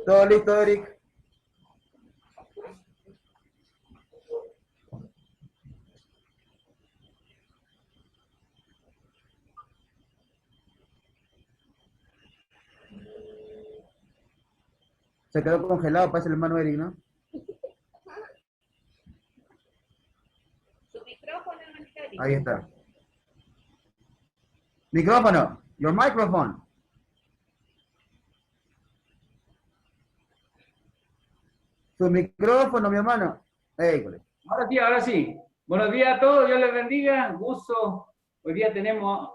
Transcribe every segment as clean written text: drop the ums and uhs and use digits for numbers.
Todo listo, Eric. Se quedó congelado, parece el hermano Eric, ¿no? Su micrófono, Eric. Ahí está. Micrófono. Your microphone. Su micrófono, mi hermano. École. Ahora sí, ahora sí. Buenos días a todos, Dios les bendiga. Gusto. Hoy día tenemos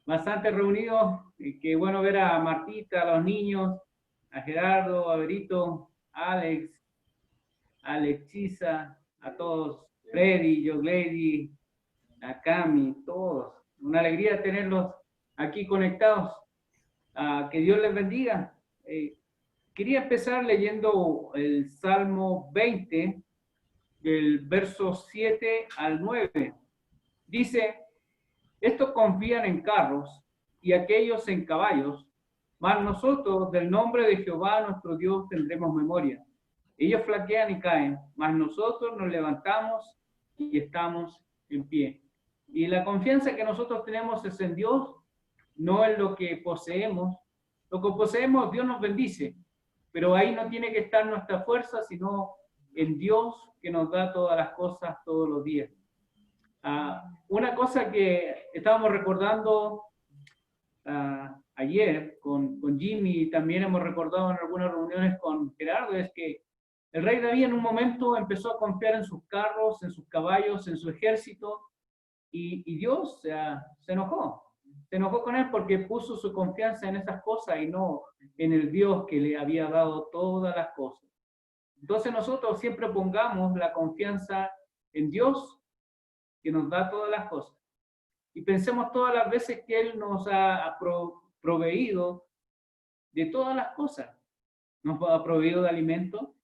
bastante reunidos. Qué bueno ver a Martita, a los niños, a Gerardo, a Berito, a Alexisa, a todos, Freddy, Yoglady, a Cami, todos. Una alegría tenerlos aquí conectados. Que Dios les bendiga. Quería empezar leyendo el Salmo 20, del verso 7 al 9. Dice: estos confían en carros y aquellos en caballos, mas nosotros del nombre de Jehová nuestro Dios tendremos memoria. Ellos flaquean y caen, mas nosotros nos levantamos y estamos en pie. Y la confianza que nosotros tenemos es en Dios, no en lo que poseemos. Lo que poseemos, Dios nos bendice, pero ahí no tiene que estar nuestra fuerza, sino en Dios que nos da todas las cosas todos los días. Una cosa que estábamos recordando ayer con Jimmy, y también hemos recordado en algunas reuniones con Gerardo, es que el rey David en un momento empezó a confiar en sus carros, en sus caballos, en su ejército, y Dios se enojó. Se enojó con él porque puso su confianza en esas cosas y no en el Dios que le había dado todas las cosas. Entonces nosotros siempre pongamos la confianza en Dios, que nos da todas las cosas. Y pensemos todas las veces que Él nos ha proveído de todas las cosas. Nos ha proveído de alimento,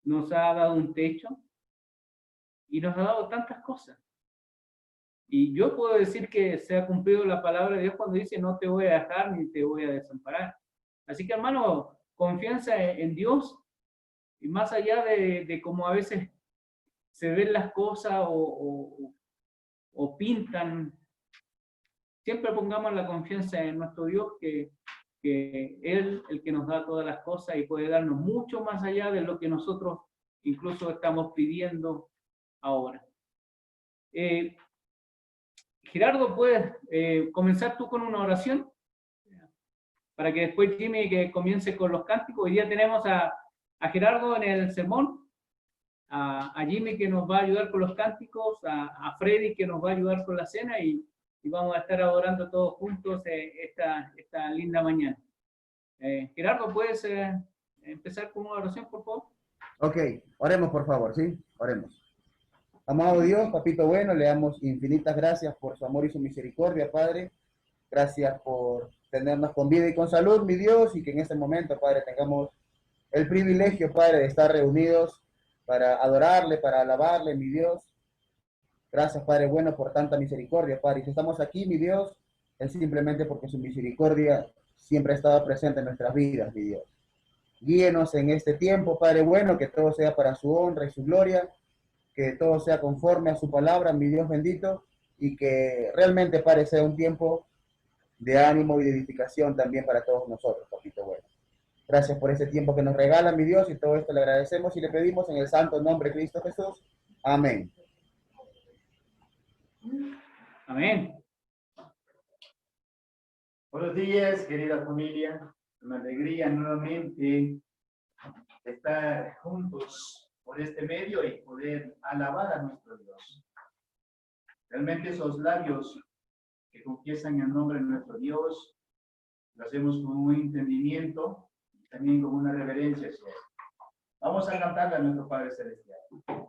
nos ha dado un techo y nos ha dado tantas cosas. Y yo puedo decir que se ha cumplido la palabra de Dios cuando dice: no te voy a dejar ni te voy a desamparar. Así que, hermano, confianza en Dios, y más allá de cómo a veces se ven las cosas o pintan, siempre pongamos la confianza en nuestro Dios, que Él, el que nos da todas las cosas y puede darnos mucho más allá de lo que nosotros incluso estamos pidiendo ahora. Gerardo, ¿puedes comenzar tú con una oración? Para que después Jimmy que comience con los cánticos. Hoy día tenemos a Gerardo en el sermón, a Jimmy que nos va a ayudar con los cánticos, a Freddy que nos va a ayudar con la cena, y vamos a estar adorando todos juntos esta linda mañana. Gerardo, ¿puedes empezar con una oración, por favor? Ok, oremos por favor, ¿sí? Oremos. Amado Dios, papito bueno, le damos infinitas gracias por su amor y su misericordia, Padre. Gracias por tenernos con vida y con salud, mi Dios, y que en este momento, Padre, tengamos el privilegio, Padre, de estar reunidos para adorarle, para alabarle, mi Dios. Gracias, Padre bueno, por tanta misericordia, Padre. Y si estamos aquí, mi Dios, es simplemente porque su misericordia siempre ha estado presente en nuestras vidas, mi Dios. Guíenos en este tiempo, Padre bueno, que todo sea para su honra y su gloria, que todo sea conforme a su palabra, mi Dios bendito, y que realmente, Padre, sea un tiempo de ánimo y de edificación también para todos nosotros, papito bueno. Gracias por este tiempo que nos regala, mi Dios, y todo esto le agradecemos y le pedimos en el santo nombre de Cristo Jesús. Amén. Amén. Buenos días, querida familia. Una alegría nuevamente estar juntos por este medio y poder alabar a nuestro Dios. Realmente esos labios que confiesan el nombre de nuestro Dios, lo hacemos con un entendimiento y también con una reverencia hacia Él. Vamos a cantarle a nuestro Padre Celestial.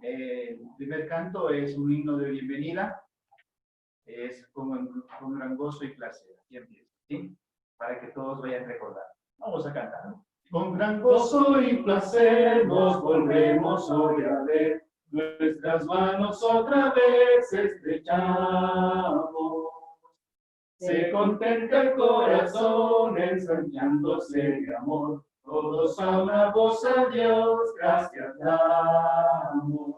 El primer canto es un himno de bienvenida. Es con gran gozo y placer. Aquí empieza, ¿sí? Para que todos vayan recordando. Vamos a cantar. Con gran gozo y placer nos volvemos hoy a ver, nuestras manos otra vez estrechamos. Se contenta el corazón ensañándose de amor, Todos a una voz a Dios, gracias damos.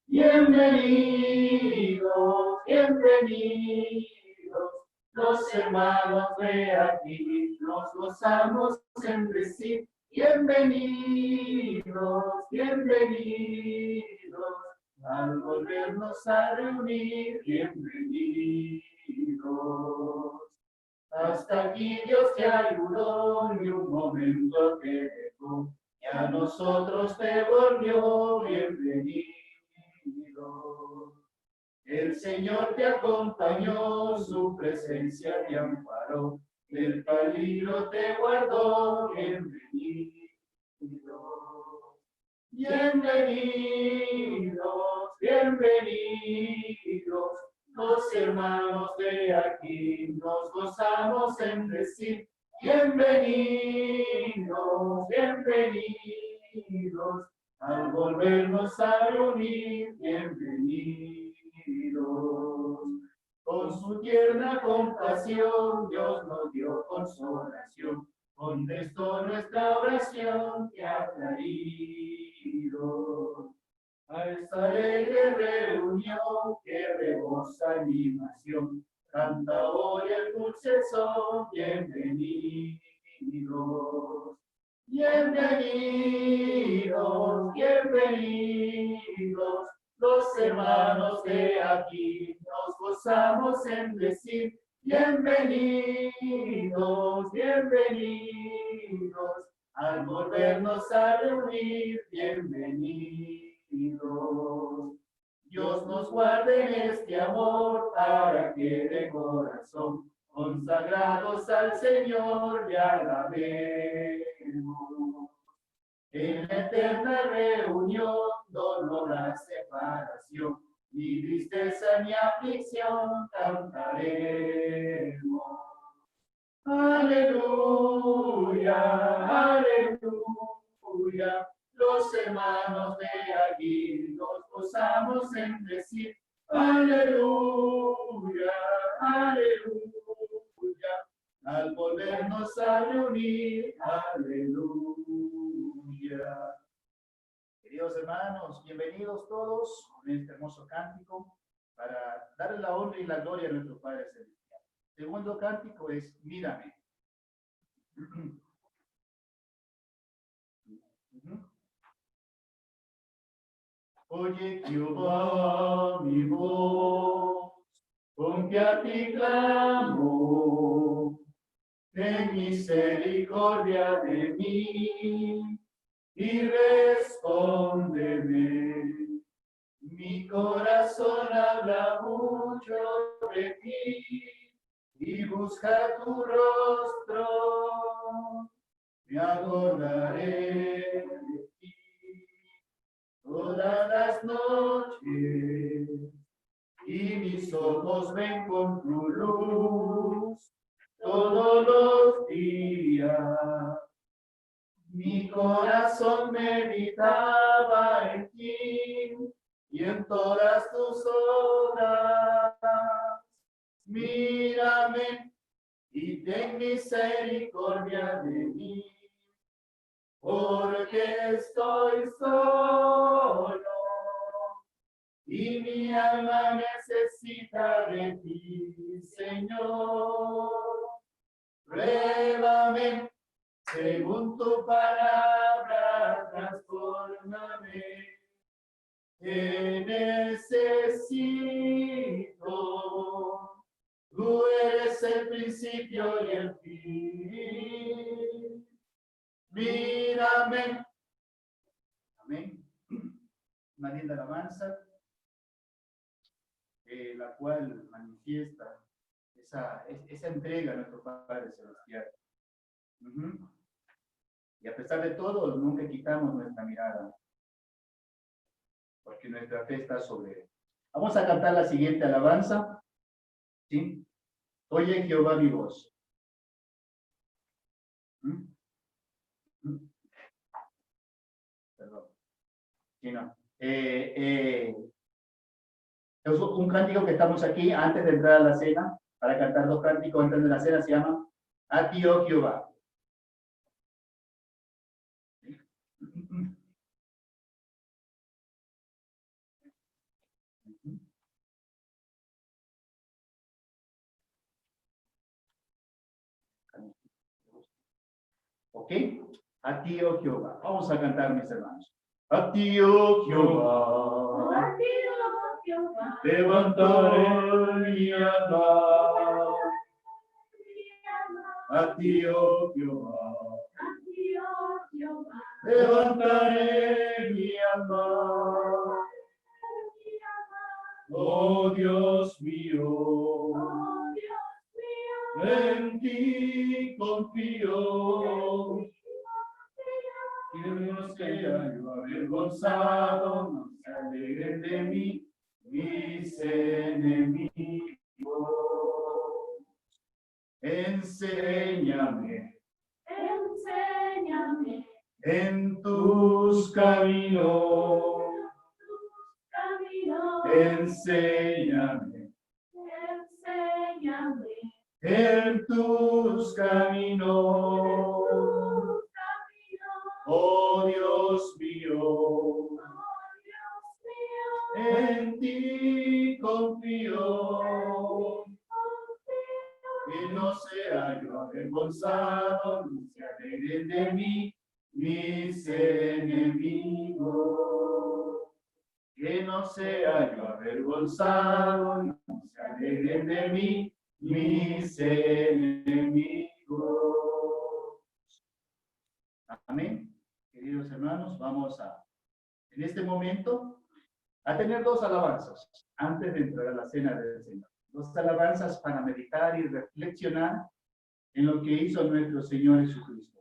Bienvenidos, bienvenidos, los hermanos de aquí, nos gozamos en decir, bienvenidos, bienvenidos, al volvernos a reunir, bienvenidos. Hasta aquí Dios te ayudó, ni un momento te dejó, y a nosotros te volvió, bienvenido. El Señor te acompañó, su presencia te amparó, del peligro te guardó, bienvenido. Bienvenidos, bienvenidos, los hermanos de aquí, nos gozamos en decir, bienvenidos, bienvenidos, al volvernos a reunir, bienvenidos. Con su tierna compasión, Dios nos dio consolación, contestó nuestra oración que ha traído a esta alegre reunión que rebosa animación. Canta hoy el dulce son, bienvenidos. Bienvenidos, bienvenidos, los hermanos de aquí, nos gozamos en decir, bienvenidos, bienvenidos, al volvernos a reunir, bienvenidos. Dios nos guarde en este amor para que de corazón, consagrados al Señor, le alabemos. En la eterna reunión, dolor la separación, ni tristeza ni aflicción cantaremos. Aleluya, aleluya, los hermanos de aquí nos gozamos en decir, aleluya, aleluya, al volvernos a reunir, aleluya. Queridos hermanos, bienvenidos todos con este hermoso cántico para darle la honra y la gloria a nuestro Padre Celestial. El segundo cántico es Mírame. Oye Jehová mi voz, con que a ti clamo, ten misericordia de mí y respóndeme. Mi corazón habla mucho de ti y busca tu rostro, me acordaré de ti todas las noches y mis ojos ven con tu luz todos los días. Mi corazón meditaba en ti y en todas tus obras. Mírame y ten misericordia de mí, porque estoy solo y mi alma necesita de ti, Señor. Pruébame según tu palabra, transfórmame. Te necesito, tú eres el principio y el fin. Mírame. Amén. Una linda alabanza, la cual manifiesta esa entrega a nuestro Padre Celestial. Y a pesar de todo, nunca quitamos nuestra mirada, porque nuestra fe está sobre él. Vamos a cantar la siguiente alabanza. ¿Sí? Oye Jehová mi voz. Perdón. Sí, no. Es un cántico que estamos aquí antes de entrar a la cena, para cantar dos cánticos antes de la cena, se llama A ti, oh Jehová. ¿Ok? A ti, oh Jehová. Vamos a cantar, mis hermanos. A ti, oh Jehová. A ti, oh Jehová. Levantaré mi alma. A ti, oh Jehová. A ti, oh Jehová. Levantaré mi alma. Oh Dios mío. Oh Dios mío. En ti confío. Que no sea yo avergonzado, no se alegren de mí mis enemigos. Enséñame Enséñame en tus caminos. caminos. Enséñame Enséñame en tus caminos. tus caminos. Oh Dios mío. Oh Dios mío. En ti confío, que no sea yo avergonzado, no se alegren de mí mis enemigos. Que no sea yo avergonzado, no se alegren de mí mis enemigos. Amén. Queridos hermanos, vamos en este momento, a tener dos alabanzas antes de entrar a la cena del Señor. Dos alabanzas para meditar y reflexionar en lo que hizo nuestro Señor Jesucristo.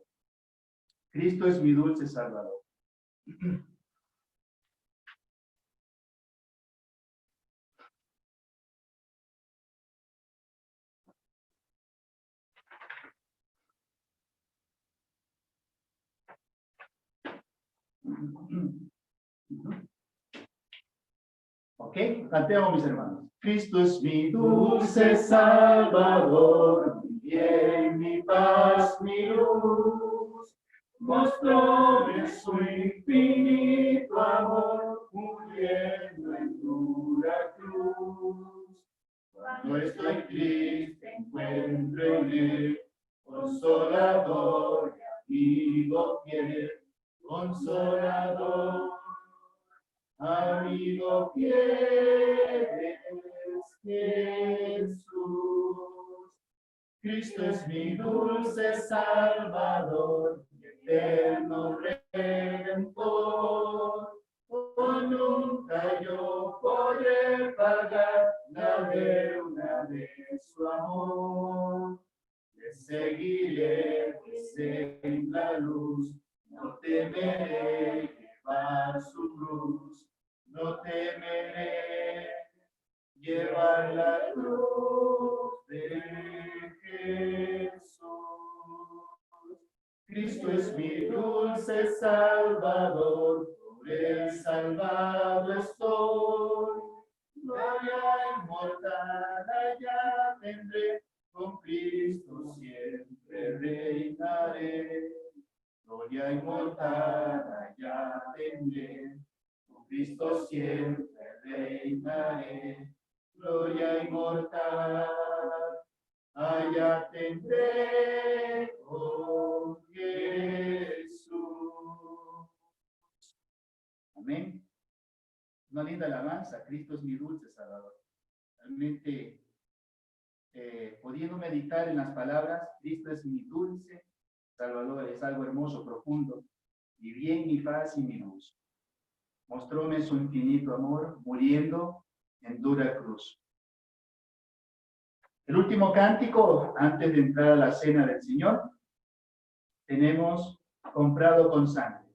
Cristo es mi dulce Salvador. Ok, cantemos, mis hermanos. Cristo es mi dulce Salvador, mi bien, mi paz, mi luz. Mostróme su infinito amor, muriendo en dura cruz. Cuando estoy triste, encuentro en él consolador y amigo fiel, consolador. Amigo fiel es Jesús. Cristo es mi dulce Salvador, mi eterno Redentor. Oh, nunca yo podré pagar la deuda de su amor. Le seguiré, pues en la luz, no temeré llevar su cruz, no temeré llevar la cruz de Jesús. Cristo es mi dulce Salvador, por él salvado estoy. Gloria inmortal allá tendré, con Cristo siempre reinaré. Gloria inmortal allá tendré, con Cristo siempre reinaré. Gloria inmortal allá tendré con Jesús. Amén. Una linda alabanza. Cristo es mi dulce Salvador. Realmente, pudiendo meditar en las palabras, Cristo es mi dulce Salvador, es algo hermoso, profundo, mi bien, mi paz y mi luz. Mostróme su infinito amor, muriendo en dura cruz. El último cántico, antes de entrar a la cena del Señor, tenemos comprado con sangre.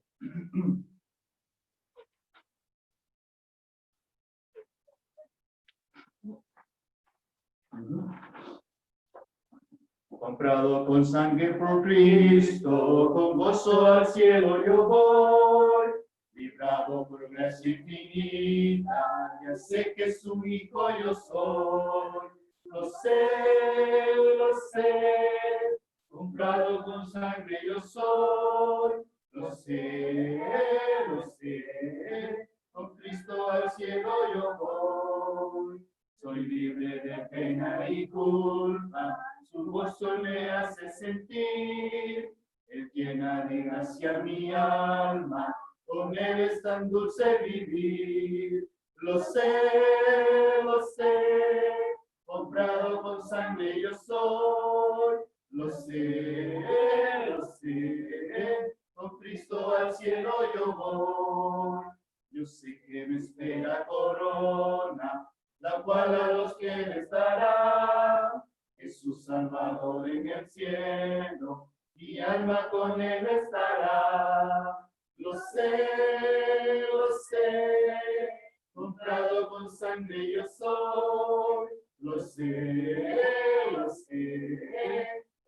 Comprado con sangre por Cristo, con gozo al cielo yo voy, librado por gracia infinita, ya sé que su hijo yo soy. Lo sé, comprado con sangre yo soy. Lo sé, con Cristo al cielo yo voy. Soy libre de pena y culpa, su gozo me hace sentir. Él llena de gracia mi alma, con Él es tan dulce vivir. Lo sé, comprado con sangre yo soy. Lo sé, con Cristo al cielo yo voy. Yo sé que me espera corona, la cual a los que les dará Jesús Salvador en el cielo. Mi alma con Él estará. Lo sé, comprado con sangre yo soy. Lo sé,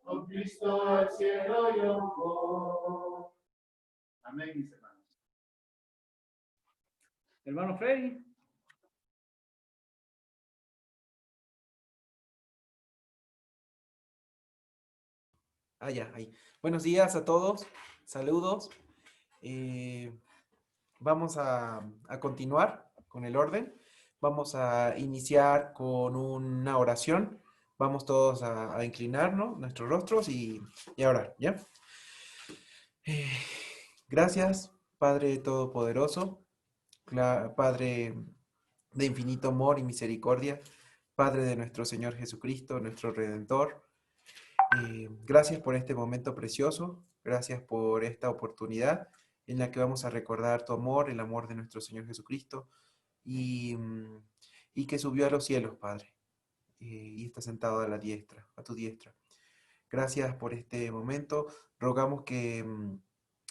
con Cristo al cielo yo voy. Amén, mis hermanos. Hermano Freddy. Ya, ahí. Buenos días a todos, saludos. Vamos a continuar con el orden. Vamos a iniciar con una oración. Vamos todos a inclinarnos nuestros rostros y a orar, ¿ya? Gracias, Padre Todopoderoso, Padre de infinito amor y misericordia, Padre de nuestro Señor Jesucristo, nuestro Redentor. Gracias por este momento precioso, gracias por esta oportunidad en la que vamos a recordar tu amor, el amor de nuestro Señor Jesucristo, y que subió a los cielos, Padre, y está sentado a la diestra, a tu diestra. Gracias por este momento, rogamos que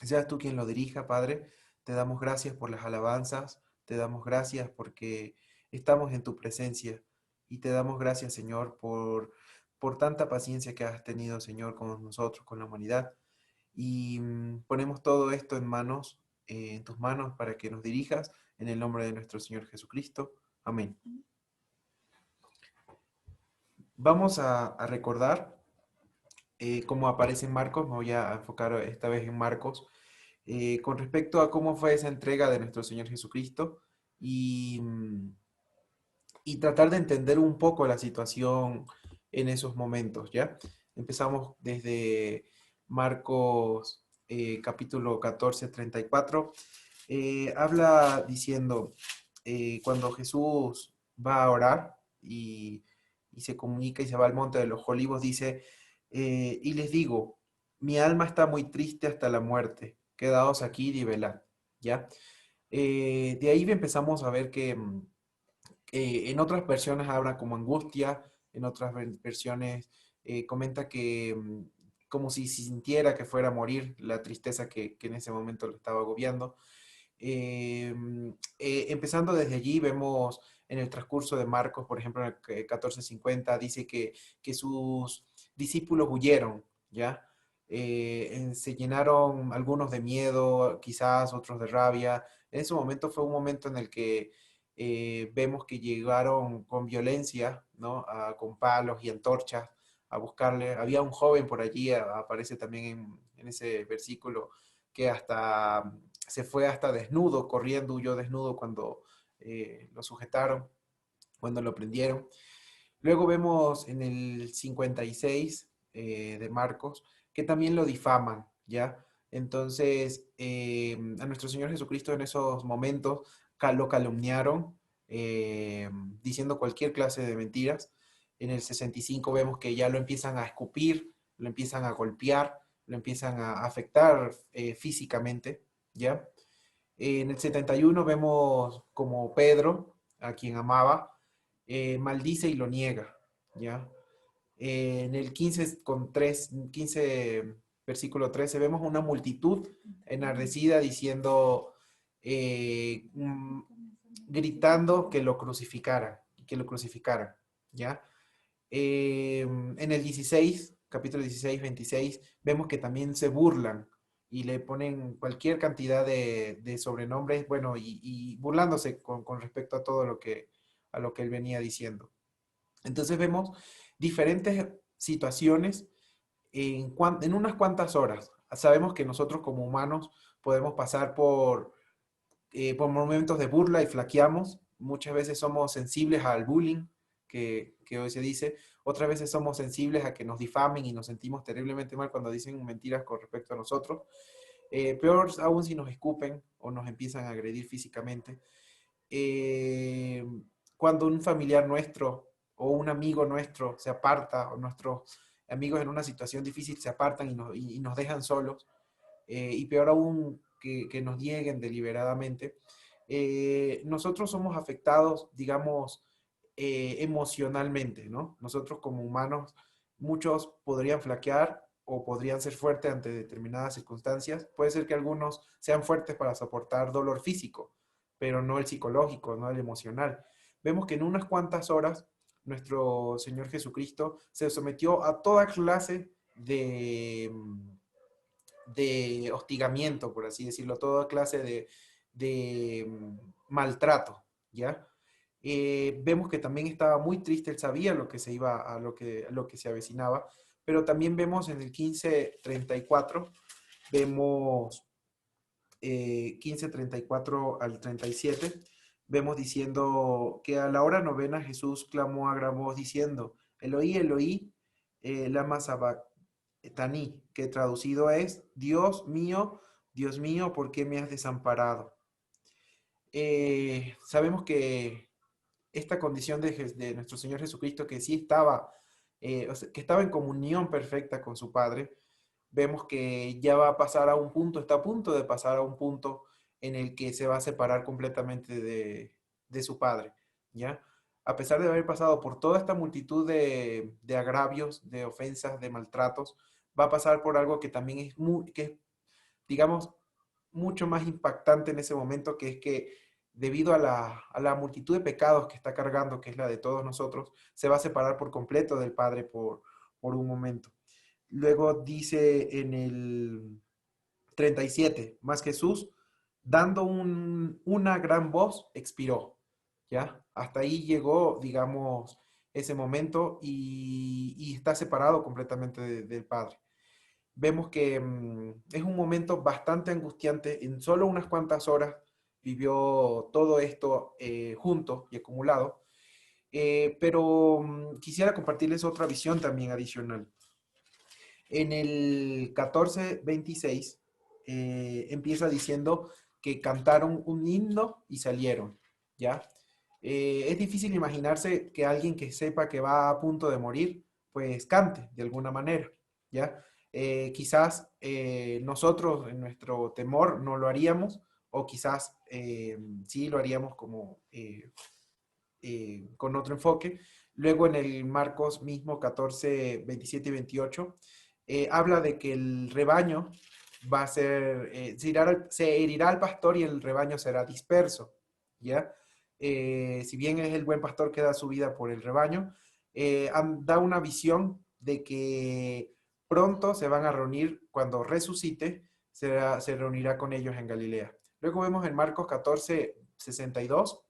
seas tú quien lo dirija, Padre. Te damos gracias por las alabanzas, te damos gracias porque estamos en tu presencia, y te damos gracias, Señor, por tanta paciencia que has tenido, Señor, con nosotros, con la humanidad. Y ponemos todo esto en tus manos para que nos dirijas, en el nombre de nuestro Señor Jesucristo. Amén. Vamos a recordar, como aparece en Marcos, me voy a enfocar esta vez en Marcos, con respecto a cómo fue esa entrega de nuestro Señor Jesucristo, y tratar de entender un poco la situación en esos momentos, ¿ya? Empezamos desde Marcos capítulo 14, 34. Habla diciendo, cuando Jesús va a orar y se comunica y se va al monte de los olivos, dice, y les digo, mi alma está muy triste hasta la muerte, quedaos aquí y velad, ¿ya? De ahí empezamos a ver que en otras versiones habla como angustia, en otras versiones comenta que como si sintiera que fuera a morir, la tristeza que en ese momento lo estaba agobiando. Empezando desde allí, vemos en el transcurso de Marcos, por ejemplo, en el 14:50, dice que sus discípulos huyeron, ¿ya? Se llenaron algunos de miedo, quizás otros de rabia. En ese momento fue un momento en el que vemos que llegaron con violencia, ¿no? Con palos y antorchas a buscarle. Había un joven por allí, aparece también en ese versículo, que hasta se fue hasta desnudo, corriendo, huyó desnudo cuando lo sujetaron, cuando lo prendieron. Luego vemos en el 56 de Marcos que también lo difaman, ¿ya? Entonces, a nuestro Señor Jesucristo en esos momentos lo calumniaron, diciendo cualquier clase de mentiras. En el 65 vemos que ya lo empiezan a escupir, lo empiezan a golpear, lo empiezan a afectar físicamente, ¿ya? En el 71 vemos como Pedro, a quien amaba, maldice y lo niega, ¿ya? En el 15 versículo 13, vemos una multitud enardecida diciendo, gritando que lo crucificaran, ¿ya? En el 16, capítulo 16, 26, vemos que también se burlan y le ponen cualquier cantidad de sobrenombres, bueno, y burlándose con respecto a todo a lo que él venía diciendo. Entonces vemos diferentes situaciones en unas cuantas horas. Sabemos que nosotros como humanos podemos pasar por momentos de burla y flaqueamos. Muchas veces somos sensibles al bullying, que hoy se dice, Otras veces somos sensibles a que nos difamen y nos sentimos terriblemente mal cuando dicen mentiras con respecto a nosotros. Peor aún si nos escupen o nos empiezan a agredir físicamente. Eh, Cuando un familiar nuestro o un amigo nuestro se aparta, o nuestros amigos en una situación difícil se apartan y nos dejan solos, y peor aún que nos nieguen deliberadamente, nosotros somos afectados, digamos, emocionalmente, ¿no? Nosotros como humanos, muchos podrían flaquear o podrían ser fuertes ante determinadas circunstancias. Puede ser que algunos sean fuertes para soportar dolor físico, pero no el psicológico, no el emocional. Vemos que en unas cuantas horas nuestro Señor Jesucristo se sometió a toda clase de hostigamiento, por así decirlo, toda clase de maltrato, ¿ya? Vemos que también estaba muy triste, él sabía lo que se iba a lo que se avecinaba, pero también vemos en el 15:34, vemos 15:34 al 37, vemos diciendo que a la hora novena Jesús clamó a gran voz diciendo, Eloí, Eloí, lama sabactani, que traducido es, Dios mío, ¿por qué me has desamparado? Sabemos que esta condición de nuestro Señor Jesucristo, que sí estaba, o sea, que estaba en comunión perfecta con su Padre, vemos que ya va a pasar a un punto, está a punto de pasar a un punto en el que se va a separar completamente de su Padre, ¿ya? A pesar de haber pasado por toda esta multitud de agravios, de ofensas, de maltratos, va a pasar por algo que también es, que es, digamos, mucho más impactante en ese momento, que es que debido a la multitud de pecados que está cargando, que es la de todos nosotros, se va a separar por completo del Padre por un momento. Luego dice en el 37, más Jesús, dando una gran voz, expiró. ¿Ya? Hasta ahí llegó, digamos, ese momento y está separado completamente del Padre. Vemos que es un momento bastante angustiante. En solo unas cuantas horas vivió todo esto junto y acumulado. Pero quisiera compartirles otra visión también adicional. En el 14:26 empieza diciendo que cantaron un himno y salieron, ¿ya? Es difícil imaginarse que alguien que sepa que va a punto de morir, pues cante de alguna manera, ¿ya? Quizás nosotros en nuestro temor no lo haríamos, o quizás sí lo haríamos como con otro enfoque. Luego en el Marcos mismo 14:27 y 28 habla de que el rebaño va a ser, se herirá al pastor y el rebaño será disperso, ¿ya? Si bien es el buen pastor que da su vida por el rebaño, da una visión de que pronto se van a reunir, cuando resucite, se reunirá con ellos en Galilea. Luego vemos en Marcos 14:62,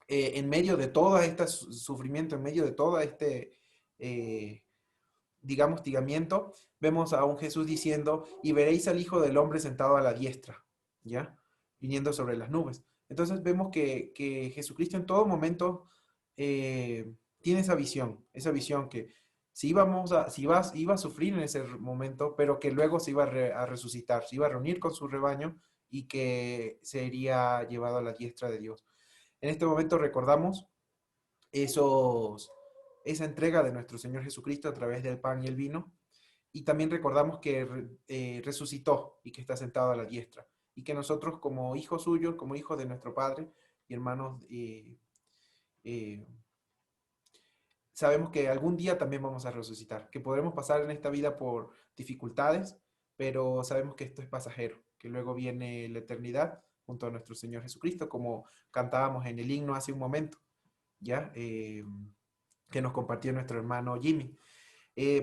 en medio de todo este sufrimiento, en medio de todo este, digamos, hostigamiento, vemos a un Jesús diciendo, y veréis al Hijo del Hombre sentado a la diestra, ¿ya? Viniendo sobre las nubes. Entonces vemos que Jesucristo en todo momento tiene esa visión que iba a sufrir en ese momento, pero que luego se iba a resucitar, se iba a reunir con su rebaño y que sería llevado a la diestra de Dios. En este momento recordamos esa entrega de nuestro Señor Jesucristo a través del pan y el vino, y también recordamos que resucitó y que está sentado a la diestra, y que nosotros como hijos suyos, como hijos de nuestro Padre y hermanos, eh, sabemos que algún día también vamos a resucitar, que podremos pasar en esta vida por dificultades, pero sabemos que esto es pasajero, que luego viene la eternidad junto a nuestro Señor Jesucristo, como cantábamos en el himno hace un momento, ¿ya? Que nos compartió nuestro hermano Jimmy.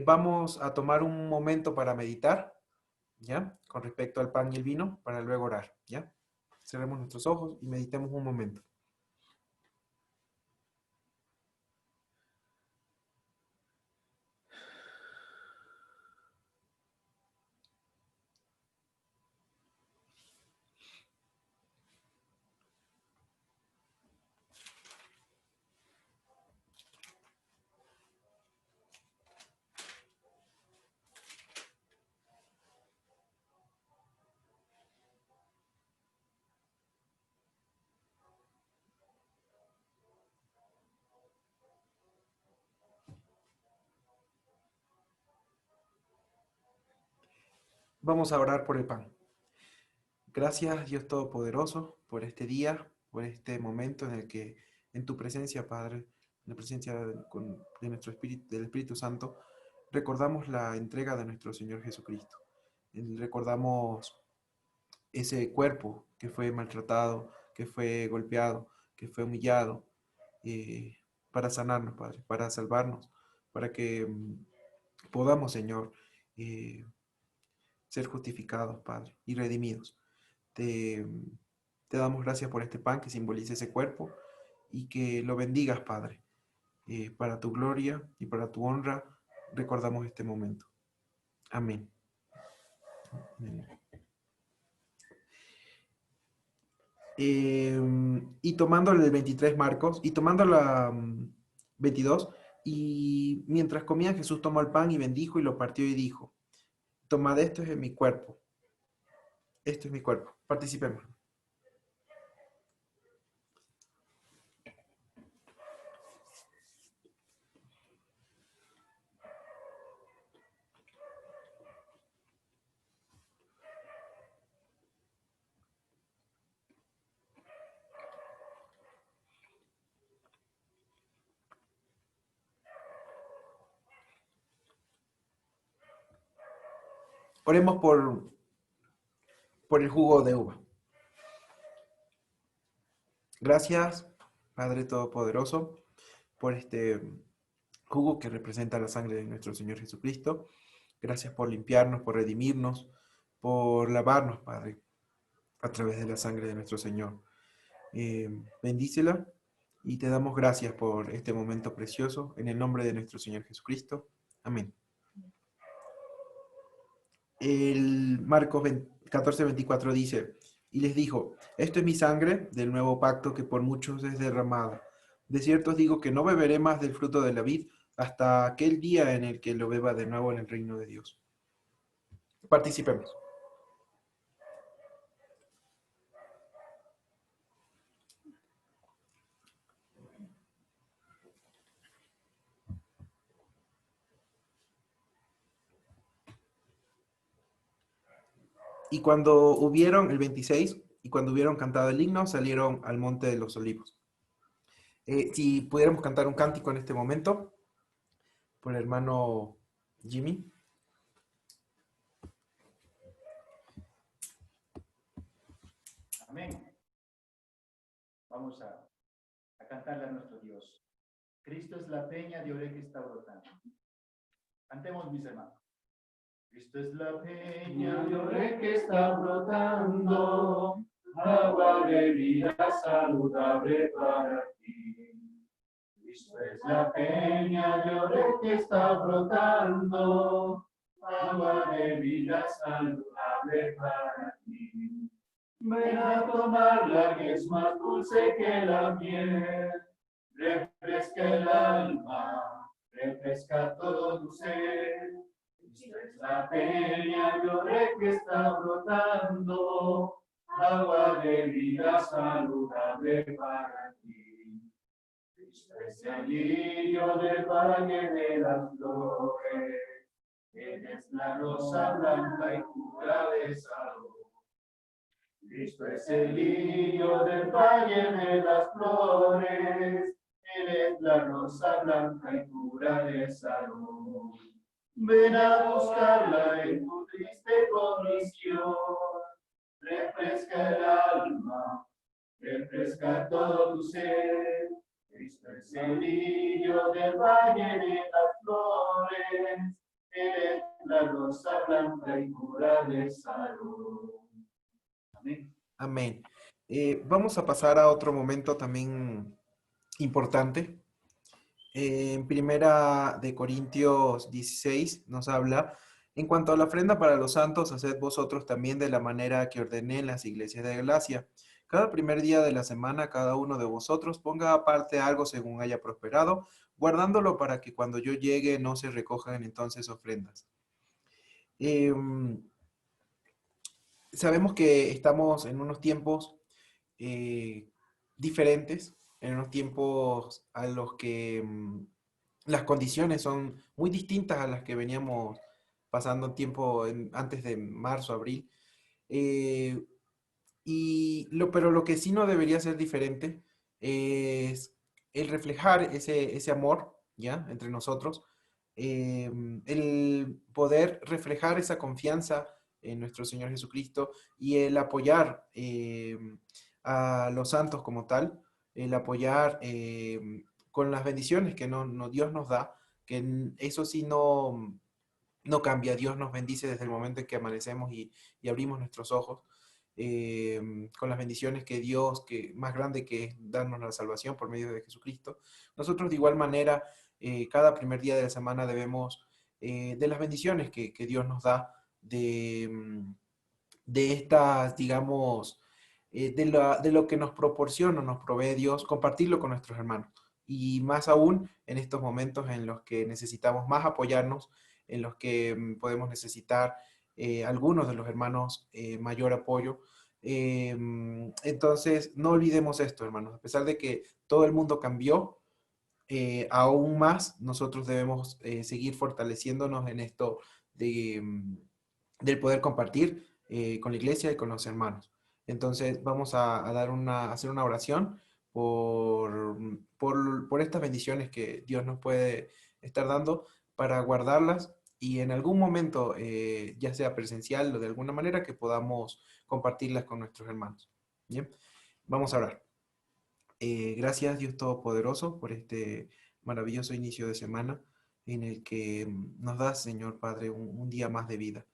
Vamos a tomar un momento para meditar, ¿ya? Con respecto al pan y el vino, para luego orar, ¿ya? Cerremos nuestros ojos y meditemos un momento. Vamos a orar por el pan. Gracias, Dios Todopoderoso, por este día, por este momento en el que, en tu presencia, Padre, en la presencia de nuestro Espíritu, del Espíritu Santo, recordamos la entrega de nuestro Señor Jesucristo. Recordamos ese cuerpo que fue maltratado, que fue golpeado, que fue humillado, para sanarnos, Padre, para salvarnos, para que podamos, Señor, ser justificados, Padre, y redimidos. Te, te damos gracias por este pan que simboliza ese cuerpo y que lo bendigas, Padre. Para tu gloria y para tu honra, recordamos este momento. Amén. Amén. Y tomando el 23 Marcos, y tomando la 22, y mientras comían Jesús tomó el pan y bendijo y lo partió y dijo, tomad esto, es mi cuerpo. Esto es mi cuerpo. Participemos. Oremos por el jugo de uva. Gracias, Padre Todopoderoso, por este jugo que representa la sangre de nuestro Señor Jesucristo. Gracias por limpiarnos, por redimirnos, por lavarnos, Padre, a través de la sangre de nuestro Señor. Bendícela y te damos gracias por este momento precioso, en el nombre de nuestro Señor Jesucristo. Amén. El Marcos 14:24 dice, y les dijo, esto es mi sangre del nuevo pacto que por muchos es derramada. De cierto os digo que no beberé más del fruto de la vid hasta aquel día en el que lo beba de nuevo en el reino de Dios. Participemos. Y cuando hubieron, el 26, y cuando hubieron cantado el himno, salieron al monte de los olivos. Si pudiéramos cantar un cántico en este momento, por el hermano Jimmy. Amén. Vamos a cantarle a nuestro Dios. Cristo es la peña de Oré que está brotando. Cantemos, mis hermanos. Cristo es la peña de Oré que está brotando, agua de vida saludable para ti. Cristo es la peña de Oré que está brotando, agua de vida saludable para ti. Ven a tomarla que es más dulce que la miel, refresca el alma, refresca todo tu ser. Cristo es la peña de Oré que está brotando, agua de vida saludable para ti. Cristo es el lirio del valle de las flores, Él es la rosa blanca y cura de salud. Cristo es el lirio del valle de las flores, Él es la rosa blanca y cura de salud. Ven a buscarla en tu triste condición, refresca el alma, refresca todo tu ser. Cristo es el lirio del valle de las flores, Él es la rosa blanca y cura de salud. Amén. Amén. Vamos a pasar a otro momento también importante. En Primera de Corintios 16 nos habla, en cuanto a la ofrenda para los santos, haced vosotros también de la manera que ordené en las iglesias de Galacia. Cada primer día de la semana, cada uno de vosotros ponga aparte algo según haya prosperado, guardándolo para que cuando yo llegue no se recojan entonces ofrendas. Sabemos que estamos en unos tiempos diferentes, en unos tiempos a los que las condiciones son muy distintas a las que veníamos pasando tiempo antes de marzo, abril. Pero lo que sí no debería ser diferente es el reflejar ese amor, ¿ya? Entre nosotros, el poder reflejar esa confianza en nuestro Señor Jesucristo y el apoyar a los santos como tal, el apoyar con las bendiciones que Dios nos da, que eso sí no cambia. Dios nos bendice desde el momento en que amanecemos y abrimos nuestros ojos, con las bendiciones que Dios, que más grande que es darnos la salvación por medio de Jesucristo. Nosotros de igual manera, cada primer día de la semana debemos de las bendiciones que Dios nos da, de estas, digamos, de lo que nos proporciona, nos provee Dios, compartirlo con nuestros hermanos. Y más aún en estos momentos en los que necesitamos más apoyarnos, en los que podemos necesitar algunos de los hermanos mayor apoyo. Entonces, no olvidemos esto, hermanos. A pesar de que todo el mundo cambió, aún más nosotros debemos seguir fortaleciéndonos en esto del poder compartir con la iglesia y con los hermanos. Entonces, vamos a hacer una oración por estas bendiciones que Dios nos puede estar dando, para guardarlas y en algún momento, ya sea presencial o de alguna manera, que podamos compartirlas con nuestros hermanos. Bien, vamos a orar. Gracias, Dios Todopoderoso, por este maravilloso inicio de semana en el que nos das, Señor Padre, un día más de vida.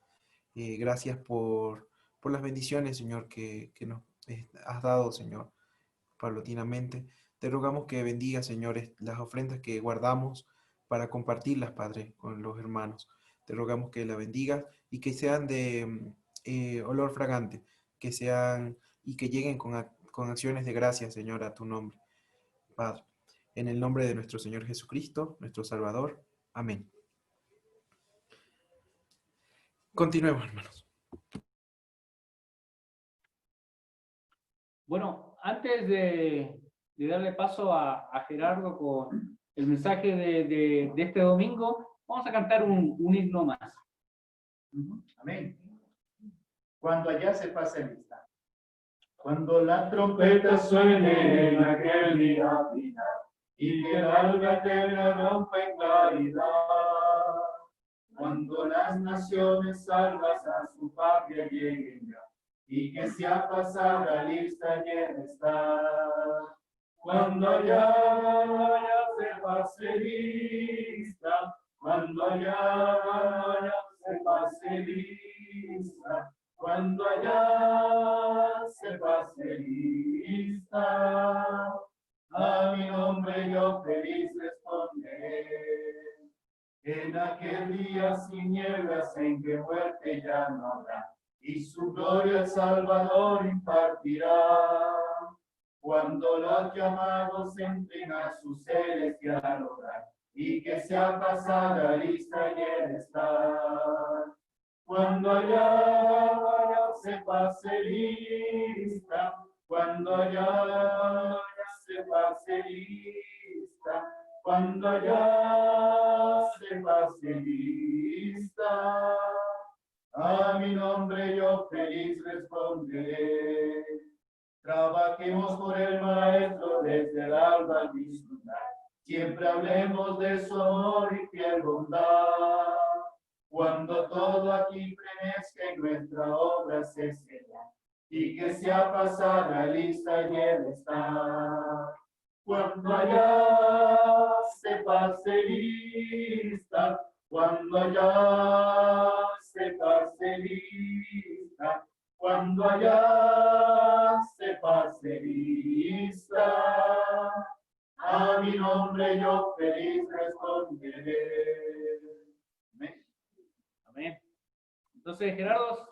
Gracias por las bendiciones, Señor, que nos has dado, Señor, paulatinamente. Te rogamos que bendiga, Señor, las ofrendas que guardamos para compartirlas, Padre, con los hermanos. Te rogamos que la bendigas y que sean de olor fragante, que sean y que lleguen con acciones de gracia, Señor, a tu nombre, Padre. En el nombre de nuestro Señor Jesucristo, nuestro Salvador. Amén. Continuemos, hermanos. Bueno, antes de darle paso a Gerardo con el mensaje de este domingo, vamos a cantar un himno más. Amén. Cuando allá se pase el instante. Cuando la trompeta suene en aquel día final y que el alba eterna rompa en claridad. Cuando las naciones salvas a su patria lleguen ya y que sea pasada lista llena está. Cuando ya se pase lista, cuando ya se pase lista, cuando allá se pase lista, a mi nombre yo feliz responderé. En aquel día sin nieblas en que muerte ya no habrá, y su gloria el Salvador impartirá. Cuando los llamados entren a su celestial hogar, y que sea pasada lista y el estar. Cuando allá se pase lista, cuando allá se pase lista, cuando allá se pase lista, a mi nombre yo feliz responderé. Trabajemos por el Maestro desde el alba al disfrutar, siempre hablemos de su amor y fiel bondad. Cuando todo aquí frenezca en nuestra obra se sella, y que sea pasada lista y el estar. Cuando allá se pase lista, cuando allá se pase lista, cuando allá se pase lista, a mi nombre yo feliz responderé. Amén. Amén. Entonces, Gerardo,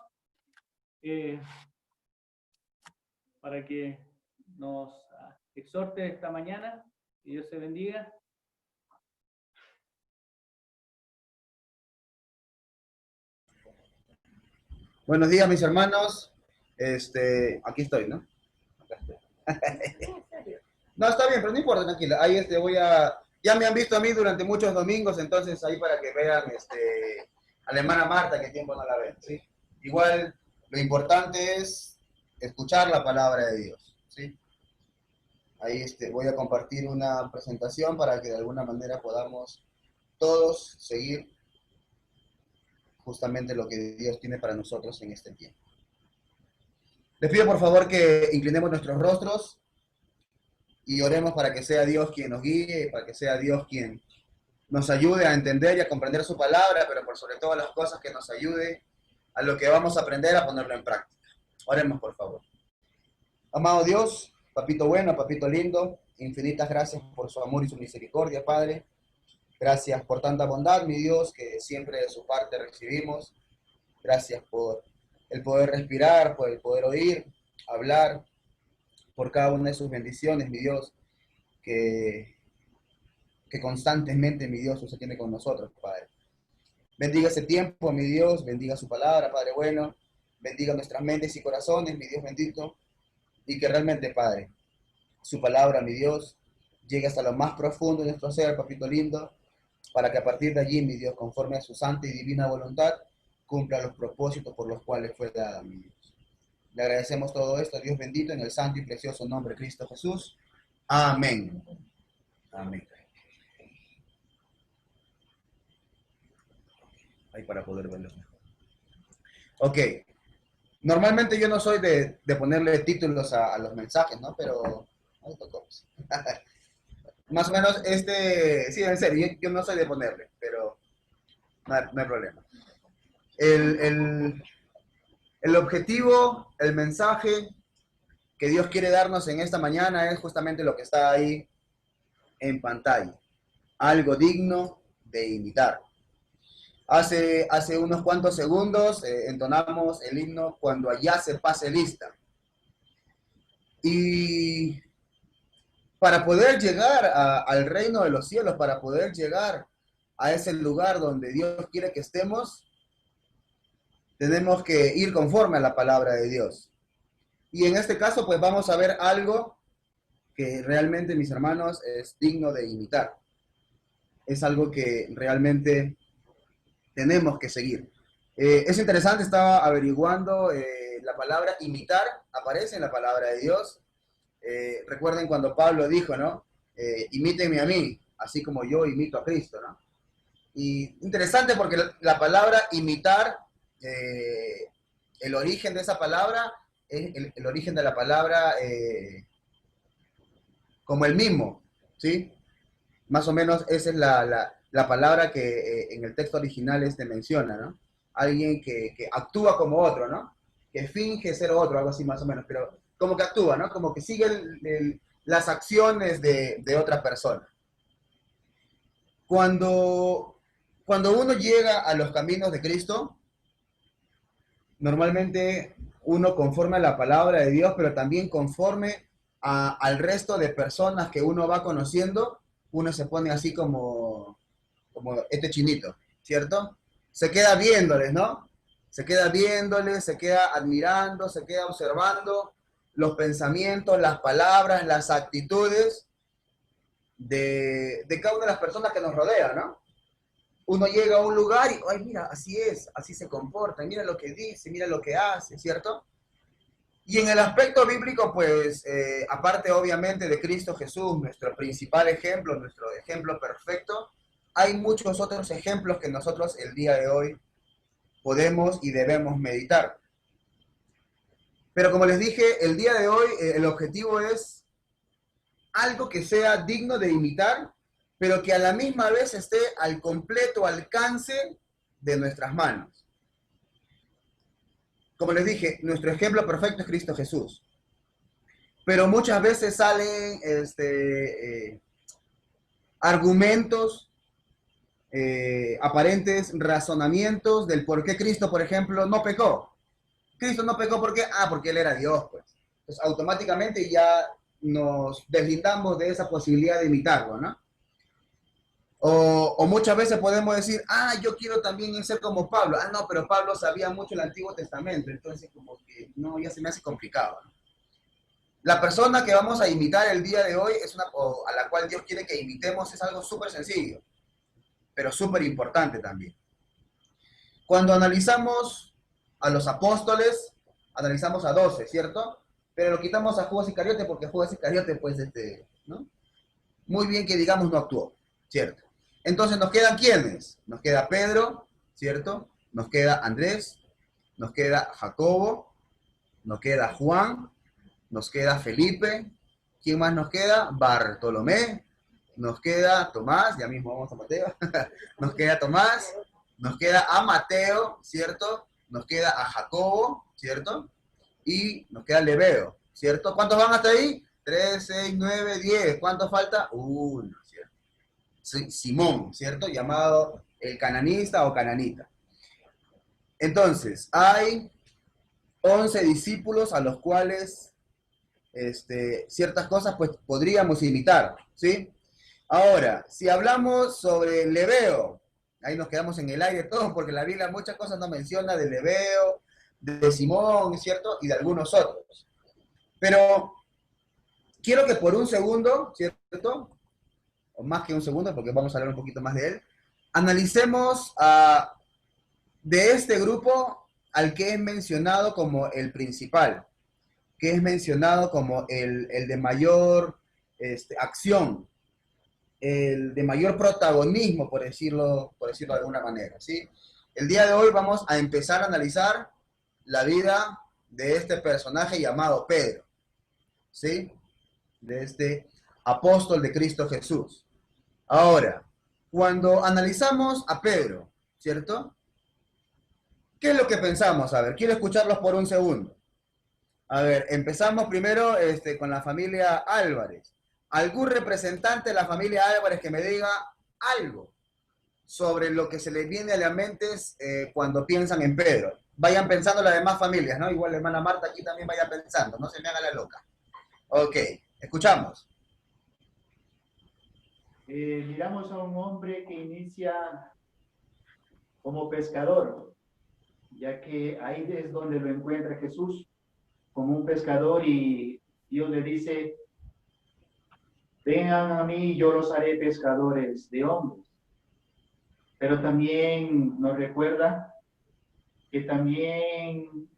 para que nos exhorte esta mañana, que Dios se bendiga. Buenos días, mis hermanos. Aquí estoy, ¿no? Acá estoy. No, está bien, pero no importa, tranquila. Ahí ya me han visto a mí durante muchos domingos, entonces ahí para que vean A la hermana Marta, que tiempo no la ven, ¿sí? Igual, lo importante es escuchar la palabra de Dios, ¿sí? Ahí voy a compartir una presentación para que de alguna manera podamos todos seguir justamente lo que Dios tiene para nosotros en este tiempo. Les pido por favor que inclinemos nuestros rostros y oremos para que sea Dios quien nos guíe, para que sea Dios quien nos ayude a entender y a comprender su palabra, pero por sobre todas las cosas que nos ayude a lo que vamos a aprender a ponerlo en práctica. Oremos por favor. Amado Dios, papito bueno, papito lindo, infinitas gracias por su amor y su misericordia, Padre. Gracias por tanta bondad, mi Dios, que siempre de su parte recibimos. Gracias por el poder respirar, por el poder oír, hablar, por cada una de sus bendiciones, mi Dios, que constantemente, mi Dios, usted tiene con nosotros, Padre. Bendiga ese tiempo, mi Dios, bendiga su palabra, Padre bueno, bendiga nuestras mentes y corazones, mi Dios bendito, y que realmente, Padre, su palabra, mi Dios, llegue hasta lo más profundo de nuestro ser, papito lindo, para que a partir de allí, mi Dios, conforme a su santa y divina voluntad, cumpla los propósitos por los cuales fue dada, mi Dios. Le agradecemos todo esto, Dios bendito, en el santo y precioso nombre de Cristo Jesús. Amén. Amén. Ahí para poder verlo mejor. Ok. Normalmente yo no soy de ponerle títulos a los mensajes, ¿no? Pero ahí tocó. Más o menos sí, en serio, yo no soy de ponerle, pero no hay problema. El objetivo, el mensaje que Dios quiere darnos en esta mañana es justamente lo que está ahí en pantalla. Algo digno de imitar. Hace unos cuantos segundos entonamos el himno Cuando allá se pase lista. Y para poder llegar al reino de los cielos, para poder llegar a ese lugar donde Dios quiere que estemos, tenemos que ir conforme a la palabra de Dios. Y en este caso, pues vamos a ver algo que realmente, mis hermanos, es digno de imitar. Es algo que realmente tenemos que seguir. Es interesante, estaba averiguando, la palabra imitar aparece en la palabra de Dios. Recuerden cuando Pablo dijo, ¿no? Imítenme a mí, así como yo imito a Cristo, ¿no? Y interesante porque la palabra imitar, el origen de esa palabra, el origen de la palabra como el mismo, ¿sí? Más o menos esa es la palabra que en el texto original menciona, ¿no? Alguien que actúa como otro, ¿no? Que finge ser otro, algo así más o menos, pero como que actúa, ¿no? Como que sigue las acciones de otra persona. Cuando uno llega a los caminos de Cristo, normalmente uno conforme a la palabra de Dios, pero también conforme al resto de personas que uno va conociendo, uno se pone así como este chinito, ¿cierto? Se queda viéndoles, ¿no? Se queda viéndoles, se queda admirando, se queda observando los pensamientos, las palabras, las actitudes de cada una de las personas que nos rodean, ¿no? Uno llega a un lugar y, ay, mira, así es, así se comporta, mira lo que dice, mira lo que hace, ¿cierto? Y en el aspecto bíblico, pues, aparte obviamente de Cristo Jesús, nuestro principal ejemplo, nuestro ejemplo perfecto, hay muchos otros ejemplos que nosotros el día de hoy podemos y debemos meditar. Pero como les dije, el día de hoy el objetivo es algo que sea digno de imitar, pero que a la misma vez esté al completo alcance de nuestras manos. Como les dije, nuestro ejemplo perfecto es Cristo Jesús. Pero muchas veces salen argumentos, aparentes razonamientos del por qué Cristo, por ejemplo, no pecó. Cristo no pecó porque Él era Dios, pues. Entonces, automáticamente ya nos deslindamos de esa posibilidad de imitarlo, ¿no? O muchas veces podemos decir, yo quiero también ser como Pablo. No, pero Pablo sabía mucho el Antiguo Testamento, entonces como que no, ya se me hace complicado, ¿no? La persona que vamos a imitar el día de hoy a la cual Dios quiere que imitemos, es algo súper sencillo, pero súper importante también. Cuando analizamos a los apóstoles, analizamos a 12, ¿cierto? Pero lo quitamos a Judas Iscariote porque Judas Iscariote, pues, ¿no? Muy bien que digamos no actuó, ¿cierto? Entonces, ¿nos quedan quiénes? Nos queda Pedro, ¿cierto? Nos queda Andrés, nos queda Jacobo, nos queda Juan, nos queda Felipe. ¿Quién más nos queda? Bartolomé. Nos queda Tomás, ya mismo vamos a Mateo. Nos queda Tomás, nos queda a Mateo, ¿cierto? Nos queda a Jacobo, ¿cierto? Y nos queda Lebeo, ¿cierto? ¿Cuántos van hasta ahí? 3, 6, 9, 10. ¿Cuánto falta? Uno, ¿cierto? Simón, ¿cierto? Llamado el cananista o cananita. Entonces, hay 11 discípulos a los cuales ciertas cosas pues podríamos imitar, ¿sí? Ahora, si hablamos sobre Lebeo, ahí nos quedamos en el aire todos, porque la Biblia muchas cosas nos menciona de Lebeo, de Simón, ¿cierto? Y de algunos otros. Pero quiero que por un segundo, ¿cierto? O más que un segundo, porque vamos a hablar un poquito más de él, analicemos de este grupo al que es mencionado como el principal, que es mencionado como el de mayor acción, el de mayor protagonismo, por decirlo de alguna manera, ¿sí? El día de hoy vamos a empezar a analizar la vida de este personaje llamado Pedro, ¿sí? De este apóstol de Cristo Jesús. Ahora, cuando analizamos a Pedro, ¿cierto? ¿Qué es lo que pensamos? A ver, quiero escucharlos por un segundo. A ver, empezamos primero con la familia Álvarez. ¿Algún representante de la familia Álvarez que me diga algo sobre lo que se les viene a la mente cuando piensan en Pedro? Vayan pensando las demás familias, ¿no? Igual la hermana Marta aquí también vaya pensando, no se me haga la loca. Ok, escuchamos. Miramos a un hombre que inicia como pescador, ya que ahí es donde lo encuentra Jesús, como un pescador, y Dios le dice: vengan a mí y yo los haré pescadores de hombres. Pero también nos recuerda que también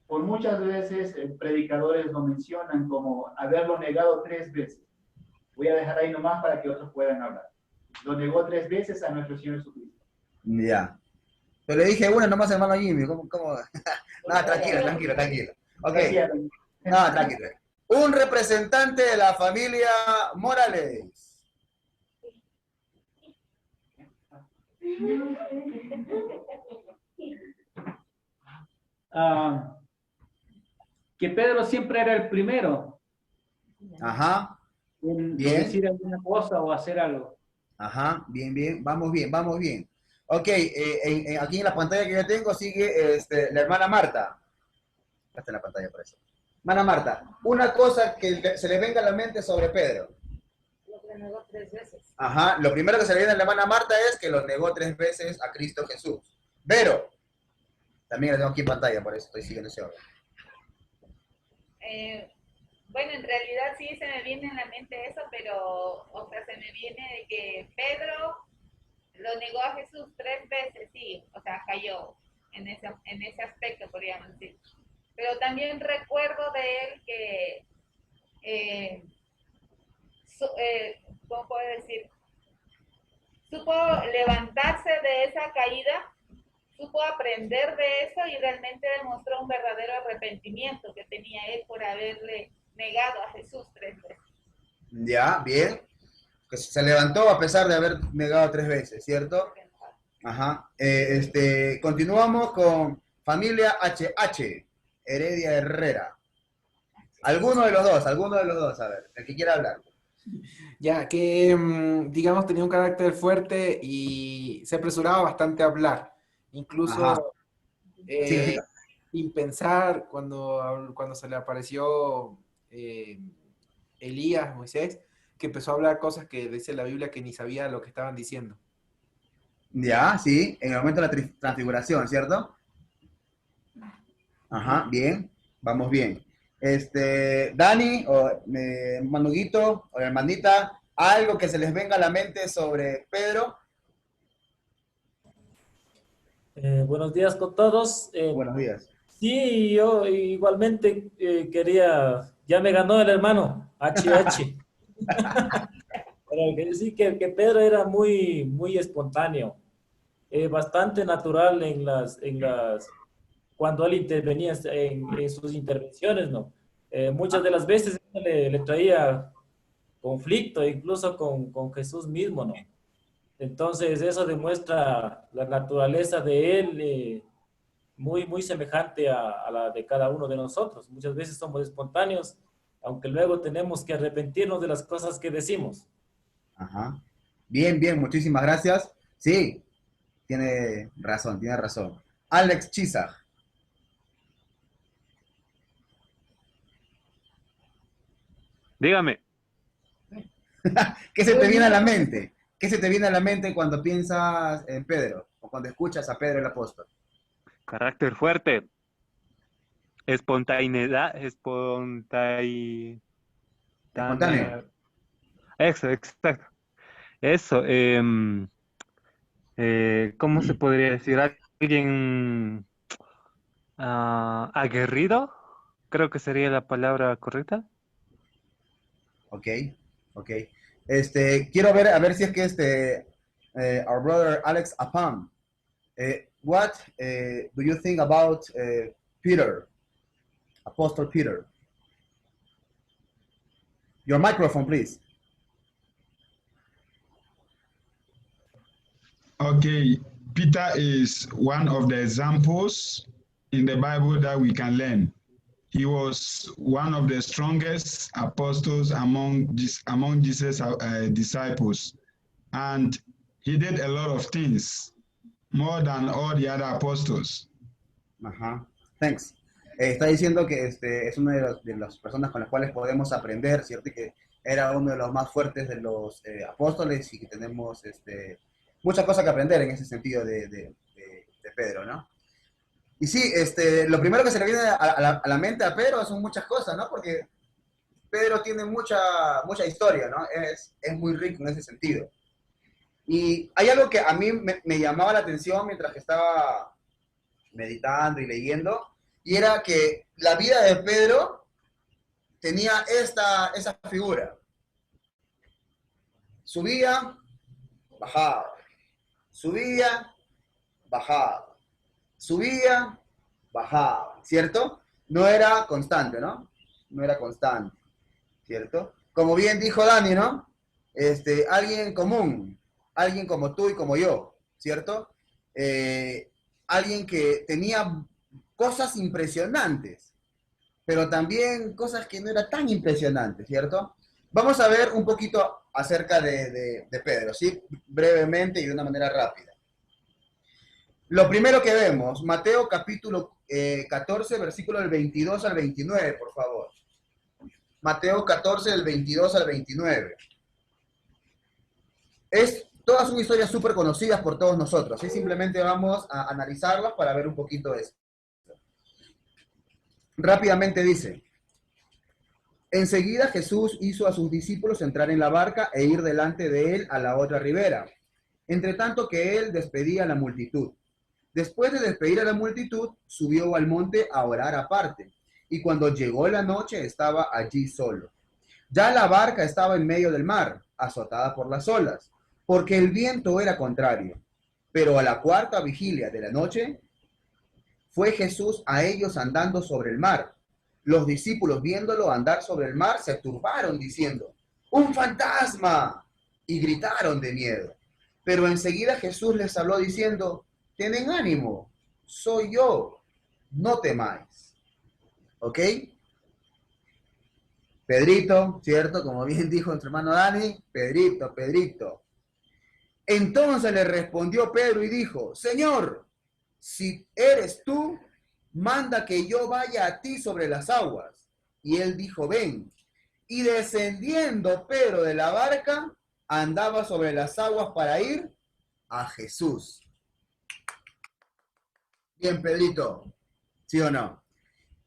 por muchas veces predicadores lo mencionan como haberlo negado 3 veces. Voy a dejar ahí nomás para que otros puedan hablar. Lo negó 3 veces a nuestro Señor Jesucristo. Ya. Pero le dije una nomás, hermano Jimmy. ¿Cómo? No, tranquilo. Ok. No, tranquilo. Un representante de la familia Morales. Que Pedro siempre era el primero Ajá. en Bien. decir alguna cosa o hacer algo. Ajá, bien. Vamos bien. Ok, aquí en la pantalla que yo tengo sigue la hermana Marta. Acá está en la pantalla por eso. Hermana Marta, una cosa que se le venga a la mente sobre Pedro. Lo negó 3 veces. Ajá, lo primero que se le viene a la hermana Marta es que lo negó 3 veces a Cristo Jesús. Vero, también la tengo aquí en pantalla, por eso estoy siguiendo ese orden. Bueno, en realidad sí se me viene en la mente eso, pero, o sea, se me viene de que Pedro lo negó a Jesús 3 veces, sí, o sea, cayó en ese aspecto, podríamos decir. Pero también recuerdo de él que, ¿cómo puedo decir? Supo levantarse de esa caída, supo aprender de eso y realmente demostró un verdadero arrepentimiento que tenía él por haberle negado a Jesús 3 veces. Ya, bien. Que se levantó a pesar de haber negado 3 veces, ¿cierto? Ajá. Continuamos con familia HH, Heredia Herrera. Alguno de los dos, a ver, el que quiera hablar. Ya, que digamos tenía un carácter fuerte y se apresuraba bastante a hablar. Incluso Ajá. Sí. sin pensar, cuando se le apareció Elías, Moisés, que empezó a hablar cosas que dice la Biblia que ni sabía lo que estaban diciendo. Ya, sí, en el momento de la transfiguración, ¿cierto? Ajá, bien, vamos bien. Dani, o Manuguito, o hermanita, algo que se les venga a la mente sobre Pedro. Buenos días con todos. Buenos días. Sí, yo igualmente quería, ya me ganó el hermano, HH. Pero que sí que Pedro era muy espontáneo, bastante natural cuando él intervenía en sus intervenciones, ¿no? Muchas de las veces le traía conflicto, incluso con Jesús mismo, ¿no? Entonces eso demuestra la naturaleza de él, muy semejante a la de cada uno de nosotros. Muchas veces somos espontáneos, aunque luego tenemos que arrepentirnos de las cosas que decimos. Ajá. Bien, bien, muchísimas gracias. Sí, tiene razón, tiene razón. Alex Chisa, Dígame, ¿qué se te viene a la mente? ¿Qué se te viene a la mente cuando piensas en Pedro o cuando escuchas a Pedro el apóstol? carácter fuerte, espontaneidad, Espontáneo. eso, exacto. Eso, ¿cómo se podría decir? Alguien aguerrido, creo que sería la palabra correcta. Ok, ok. Quiero ver, a ver si es que our brother Alex Apam, what do you think about Peter, Apostle Peter? Your microphone, please. Okay, Peter is one of the examples in the Bible that we can learn. He was one of the strongest apostles among Jesus' disciples, and he did a lot of things, more than all the other apostles. Ajá, thanks. Está diciendo que es una de las personas con las cuales podemos aprender, ¿cierto? Y que era uno de los más fuertes de los apóstoles y que tenemos muchas cosas que aprender en ese sentido de Pedro, ¿no? Y sí, lo primero que se le viene a la mente a Pedro son muchas cosas, ¿no? Porque Pedro tiene mucha historia, ¿no? Es muy rico en ese sentido. Y hay algo que a mí me llamaba la atención mientras que estaba meditando y leyendo, y era que la vida de Pedro tenía esa figura. Subía, bajaba, subía, bajaba, subía, bajaba, ¿cierto? No era constante, ¿no? No era constante, ¿cierto? Como bien dijo Dani, ¿no? Alguien común, alguien como tú y como yo, ¿cierto? Alguien que tenía cosas impresionantes, pero también cosas que no eran tan impresionantes, ¿cierto? Vamos a ver un poquito acerca de Pedro, ¿sí? Brevemente y de una manera rápida. Lo primero que vemos, Mateo capítulo 14, versículo del 22 al 29, por favor. Mateo 14, del 22 al 29. Todas son historias súper conocidas por todos nosotros, ¿sí? Simplemente vamos a analizarlas para ver un poquito de esto. Rápidamente dice: enseguida Jesús hizo a sus discípulos entrar en la barca e ir delante de él a la otra ribera, entre tanto que él despedía a la multitud. Después de despedir a la multitud, subió al monte a orar aparte, y cuando llegó la noche estaba allí solo. Ya la barca estaba en medio del mar, azotada por las olas, porque el viento era contrario. Pero a la cuarta vigilia de la noche, fue Jesús a ellos andando sobre el mar. Los discípulos, viéndolo andar sobre el mar, se turbaron diciendo: ¡un fantasma! Y gritaron de miedo. Pero enseguida Jesús les habló diciendo: tienen ánimo, soy yo, no temáis. ¿Ok? Pedrito, ¿cierto? Como bien dijo nuestro hermano Dani, Pedrito, Pedrito. Entonces le respondió Pedro y dijo: Señor, si eres tú, manda que yo vaya a ti sobre las aguas. Y él dijo: ven. Y descendiendo Pedro de la barca, andaba sobre las aguas para ir a Jesús. Bien, Pedrito, ¿sí o no?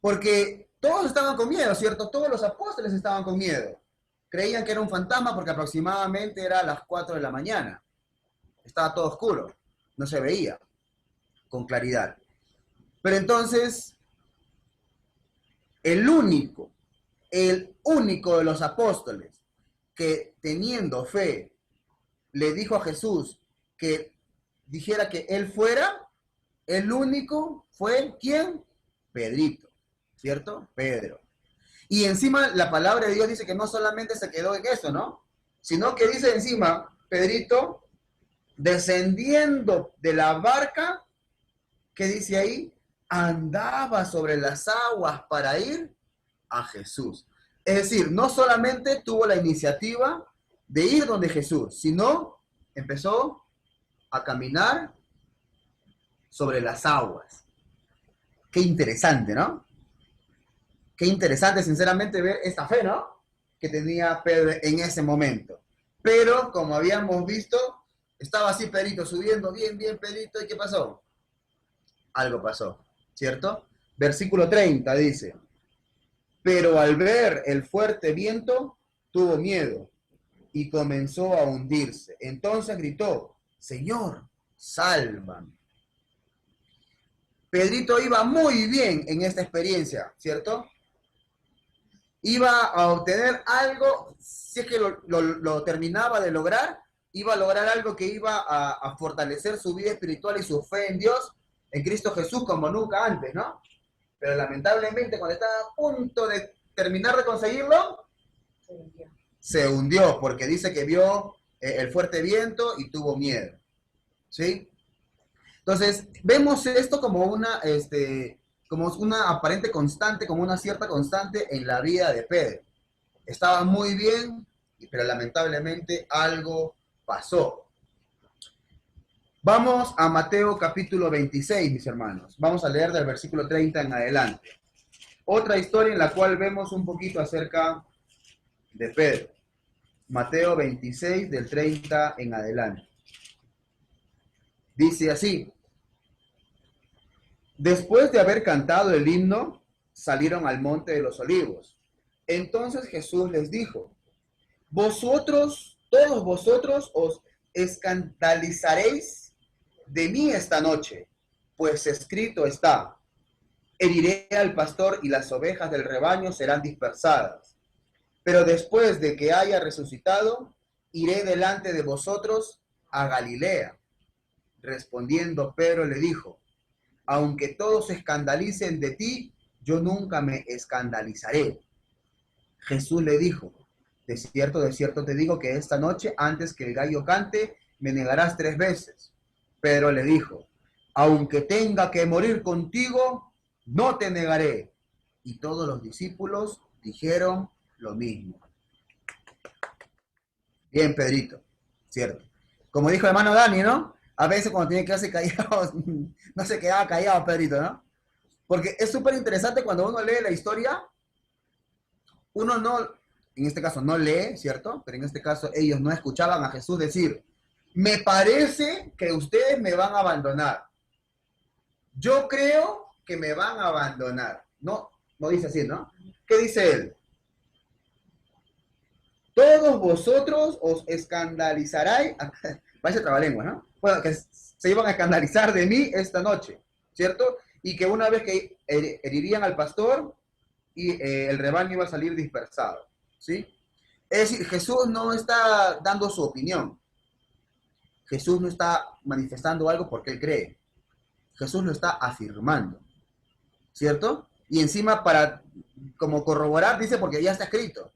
Porque todos estaban con miedo, ¿cierto? Todos los apóstoles estaban con miedo. Creían que era un fantasma porque aproximadamente era a las 4 de la mañana. Estaba todo oscuro, no se veía. con claridad. Pero entonces, el único de los apóstoles que teniendo fe le dijo a Jesús que dijera que él fuera, el único fue ¿quién? Pedrito, ¿cierto? Pedro. Y encima la palabra de Dios dice que no solamente se quedó en eso, ¿no? Sino que dice encima, Pedrito, descendiendo de la barca, ¿qué dice ahí? Andaba sobre las aguas para ir a Jesús. Es decir, no solamente tuvo la iniciativa de ir donde Jesús, sino empezó a caminar sobre las aguas. Qué interesante, ¿no? Qué interesante, sinceramente, ver esta fe, ¿no? Que tenía Pedro en ese momento. Pero, como habíamos visto, estaba así Pedrito subiendo, bien, Pedrito, ¿y qué pasó? Algo pasó, ¿cierto? Versículo 30 dice, pero al ver el fuerte viento, tuvo miedo y comenzó a hundirse. Entonces gritó, Señor, sálvame. Pedrito iba muy bien en esta experiencia, ¿cierto? Iba a obtener algo, si es que lo terminaba de lograr, iba a lograr algo que iba a fortalecer su vida espiritual y su fe en Dios, en Cristo Jesús, como nunca antes, ¿no? Pero lamentablemente, cuando estaba a punto de terminar de conseguirlo, se hundió, porque dice que vio el fuerte viento y tuvo miedo, ¿sí? Entonces, vemos esto como una aparente constante, como una cierta constante en la vida de Pedro. Estaba muy bien, pero lamentablemente algo pasó. Vamos a Mateo capítulo 26, mis hermanos. Vamos a leer del versículo 30 en adelante. Otra historia en la cual vemos un poquito acerca de Pedro. Mateo 26, del 30 en adelante. Dice así: después de haber cantado el himno, salieron al monte de los olivos. Entonces Jesús les dijo, todos vosotros os escandalizaréis de mí esta noche, pues escrito está, heriré al pastor y las ovejas del rebaño serán dispersadas. Pero después de que haya resucitado, iré delante de vosotros a Galilea. Respondiendo Pedro le dijo, aunque todos se escandalicen de ti, yo nunca me escandalizaré. Jesús le dijo, de cierto te digo que esta noche, antes que el gallo cante, me negarás 3 veces. Pedro le dijo, aunque tenga que morir contigo, no te negaré. Y todos los discípulos dijeron lo mismo. Bien, Pedrito, cierto. Como dijo el hermano Dani, ¿no? A veces cuando tiene que quedarse callado, no se quedaba callado, Pedrito, ¿no? Porque es súper interesante cuando uno lee la historia, uno no, en este caso no lee, ¿cierto? Pero en este caso ellos no escuchaban a Jesús decir, me parece que ustedes me van a abandonar. Yo creo que me van a abandonar. No dice así, ¿no? ¿Qué dice él? Todos vosotros os escandalizaréis, parece trabalengua, ¿no? Bueno, que se iban a escandalizar de mí esta noche, ¿cierto? Y que una vez que herirían al pastor y el rebaño iba a salir dispersado, ¿sí? Es decir, Jesús no está dando su opinión. Jesús no está manifestando algo porque él cree. Jesús lo está afirmando, ¿cierto? Y encima para como corroborar, dice porque ya está escrito.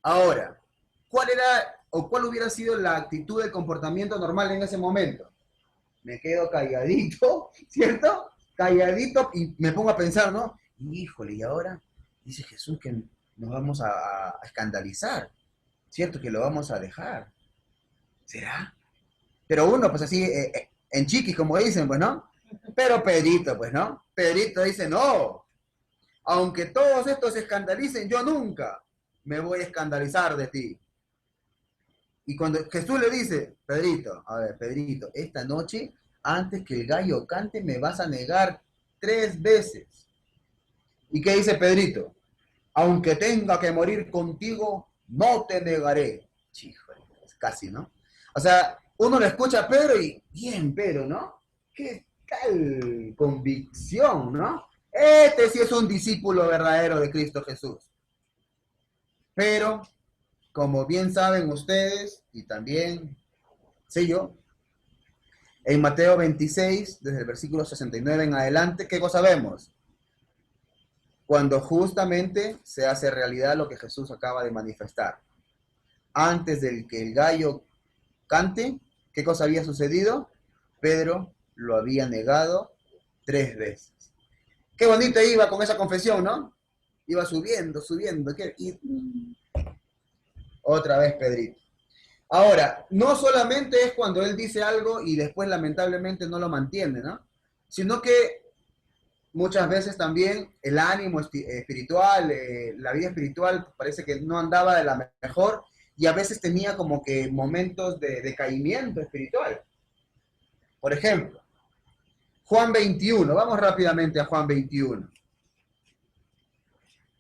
Ahora, ¿cuál hubiera sido la actitud de comportamiento normal en ese momento? Me quedo calladito, ¿cierto? Calladito y me pongo a pensar, ¿no? Híjole, y ahora dice Jesús que nos vamos a escandalizar, ¿cierto? Que lo vamos a dejar. ¿Será? Pero uno, pues así, en chiquis, como dicen, pues, ¿no? Pero Pedrito, pues, ¿no? Pedrito dice, no, aunque todos estos se escandalicen, yo nunca me voy a escandalizar de ti. Y cuando Jesús le dice, Pedrito, a ver, Pedrito, esta noche, antes que el gallo cante, me vas a negar 3 veces. ¿Y qué dice Pedrito? Aunque tenga que morir contigo, no te negaré. Híjole, casi, ¿no? O sea, uno le escucha a Pedro y, bien, Pedro, ¿no? ¿Qué tal convicción, ¿no? Este sí es un discípulo verdadero de Cristo Jesús. Pero, como bien saben ustedes, y también sé yo, en Mateo 26, desde el versículo 69 en adelante, ¿qué cosa vemos? Cuando justamente se hace realidad lo que Jesús acaba de manifestar. Antes de que el gallo cante, ¿qué cosa había sucedido? Pedro lo había negado 3 veces. Qué bonito iba con esa confesión, ¿no? Iba subiendo. Y otra vez Pedrito. Ahora, no solamente es cuando él dice algo y después lamentablemente no lo mantiene, ¿no? Sino que muchas veces también el ánimo espiritual, la vida espiritual parece que no andaba de la mejor y a veces tenía como que momentos de decaimiento espiritual. Por ejemplo, Juan 21, vamos rápidamente a Juan 21.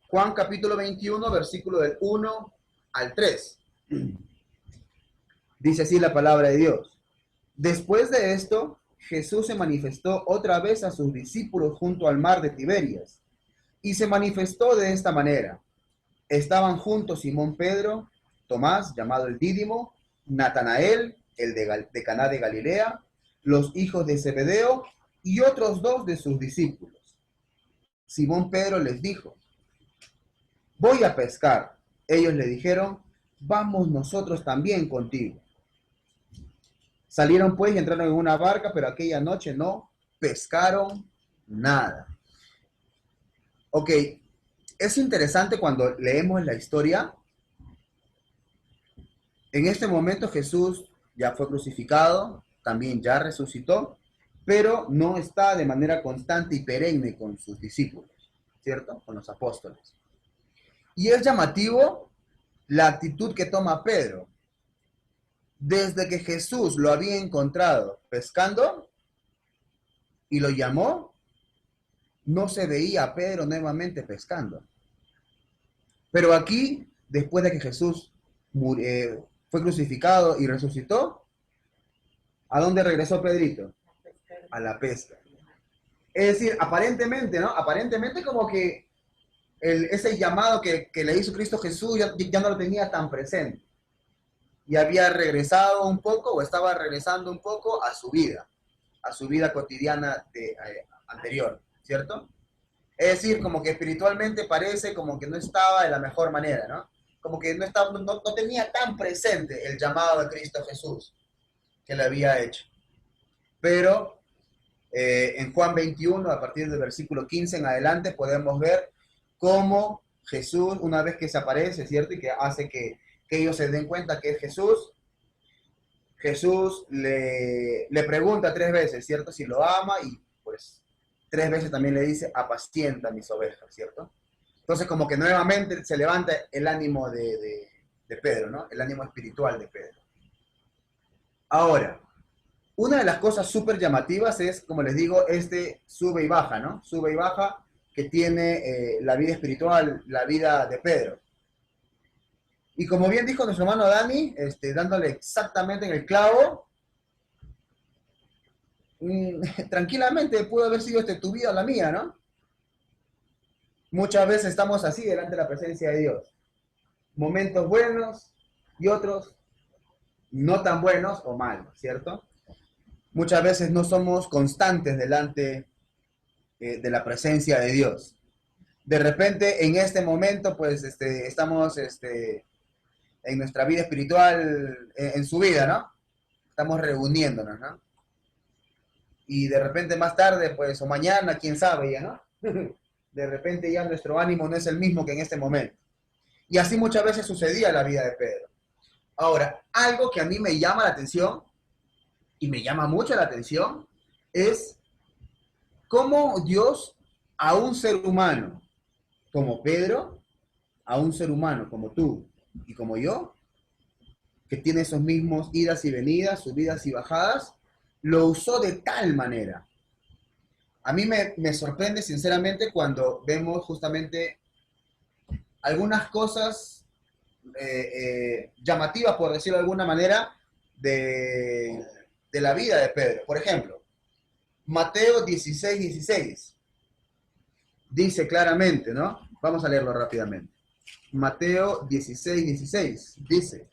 Juan capítulo 21, versículo del 1 al 3. Dice así la palabra de Dios. Después de esto, Jesús se manifestó otra vez a sus discípulos junto al mar de Tiberias, y se manifestó de esta manera. Estaban juntos Simón Pedro, Tomás, llamado el Dídimo, Natanael, el de Caná de Galilea, los hijos de Zebedeo, y otros 2 de sus discípulos. Simón Pedro les dijo, voy a pescar. Ellos le dijeron, vamos nosotros también contigo. Salieron pues y entraron en una barca, pero aquella noche no pescaron nada. Ok, es interesante cuando leemos la historia. En este momento Jesús ya fue crucificado, también ya resucitó, pero no está de manera constante y perenne con sus discípulos, ¿cierto? Con los apóstoles. Y es llamativo la actitud que toma Pedro. Desde que Jesús lo había encontrado pescando y lo llamó, no se veía a Pedro nuevamente pescando. Pero aquí, después de que Jesús fue crucificado y resucitó, ¿a dónde regresó Pedrito? A la pesca. Es decir, aparentemente, ¿no? Aparentemente como que ese llamado que le hizo Cristo Jesús ya no lo tenía tan presente. Y había regresado un poco, o estaba regresando un poco a su vida cotidiana anterior, ¿cierto? Es decir, como que espiritualmente parece como que no estaba de la mejor manera, ¿no? Como que no tenía tan presente el llamado de Cristo Jesús que le había hecho. Pero en Juan 21, a partir del versículo 15 en adelante, podemos ver cómo Jesús, una vez que se aparece, ¿cierto? Y que hace que ellos se den cuenta que es Jesús, Jesús le pregunta 3 veces, ¿cierto? Si lo ama y pues 3 veces también le dice, apacienta mis ovejas, ¿cierto? Entonces como que nuevamente se levanta el ánimo de Pedro, ¿no? El ánimo espiritual de Pedro. Ahora, una de las cosas súper llamativas es, como les digo, este sube y baja, ¿no? Sube y baja que tiene la vida espiritual, la vida de Pedro. Y como bien dijo nuestro hermano Dani, dándole exactamente en el clavo, tranquilamente pudo haber sido tu vida o la mía, ¿no? Muchas veces estamos así delante de la presencia de Dios. Momentos buenos y otros no tan buenos o malos, ¿cierto? Muchas veces no somos constantes delante de la presencia de Dios. De repente, en este momento, pues, estamos en nuestra vida espiritual, en su vida, ¿no? Estamos reuniéndonos, ¿no? Y de repente más tarde, pues, o mañana, quién sabe ya, ¿no? De repente ya nuestro ánimo no es el mismo que en este momento. Y así muchas veces sucedía en la vida de Pedro. Ahora, algo que a mí me llama la atención, y me llama mucho la atención, es cómo Dios a un ser humano como Pedro, a un ser humano como tú y como yo, que tiene esos mismos idas y venidas, subidas y bajadas, lo usó de tal manera. A mí me sorprende sinceramente cuando vemos justamente algunas cosas llamativas, por decirlo de alguna manera, de la vida de Pedro. Por ejemplo, Mateo 16, 16. Dice claramente, ¿no? Vamos a leerlo rápidamente. Mateo 16, 16. Dice: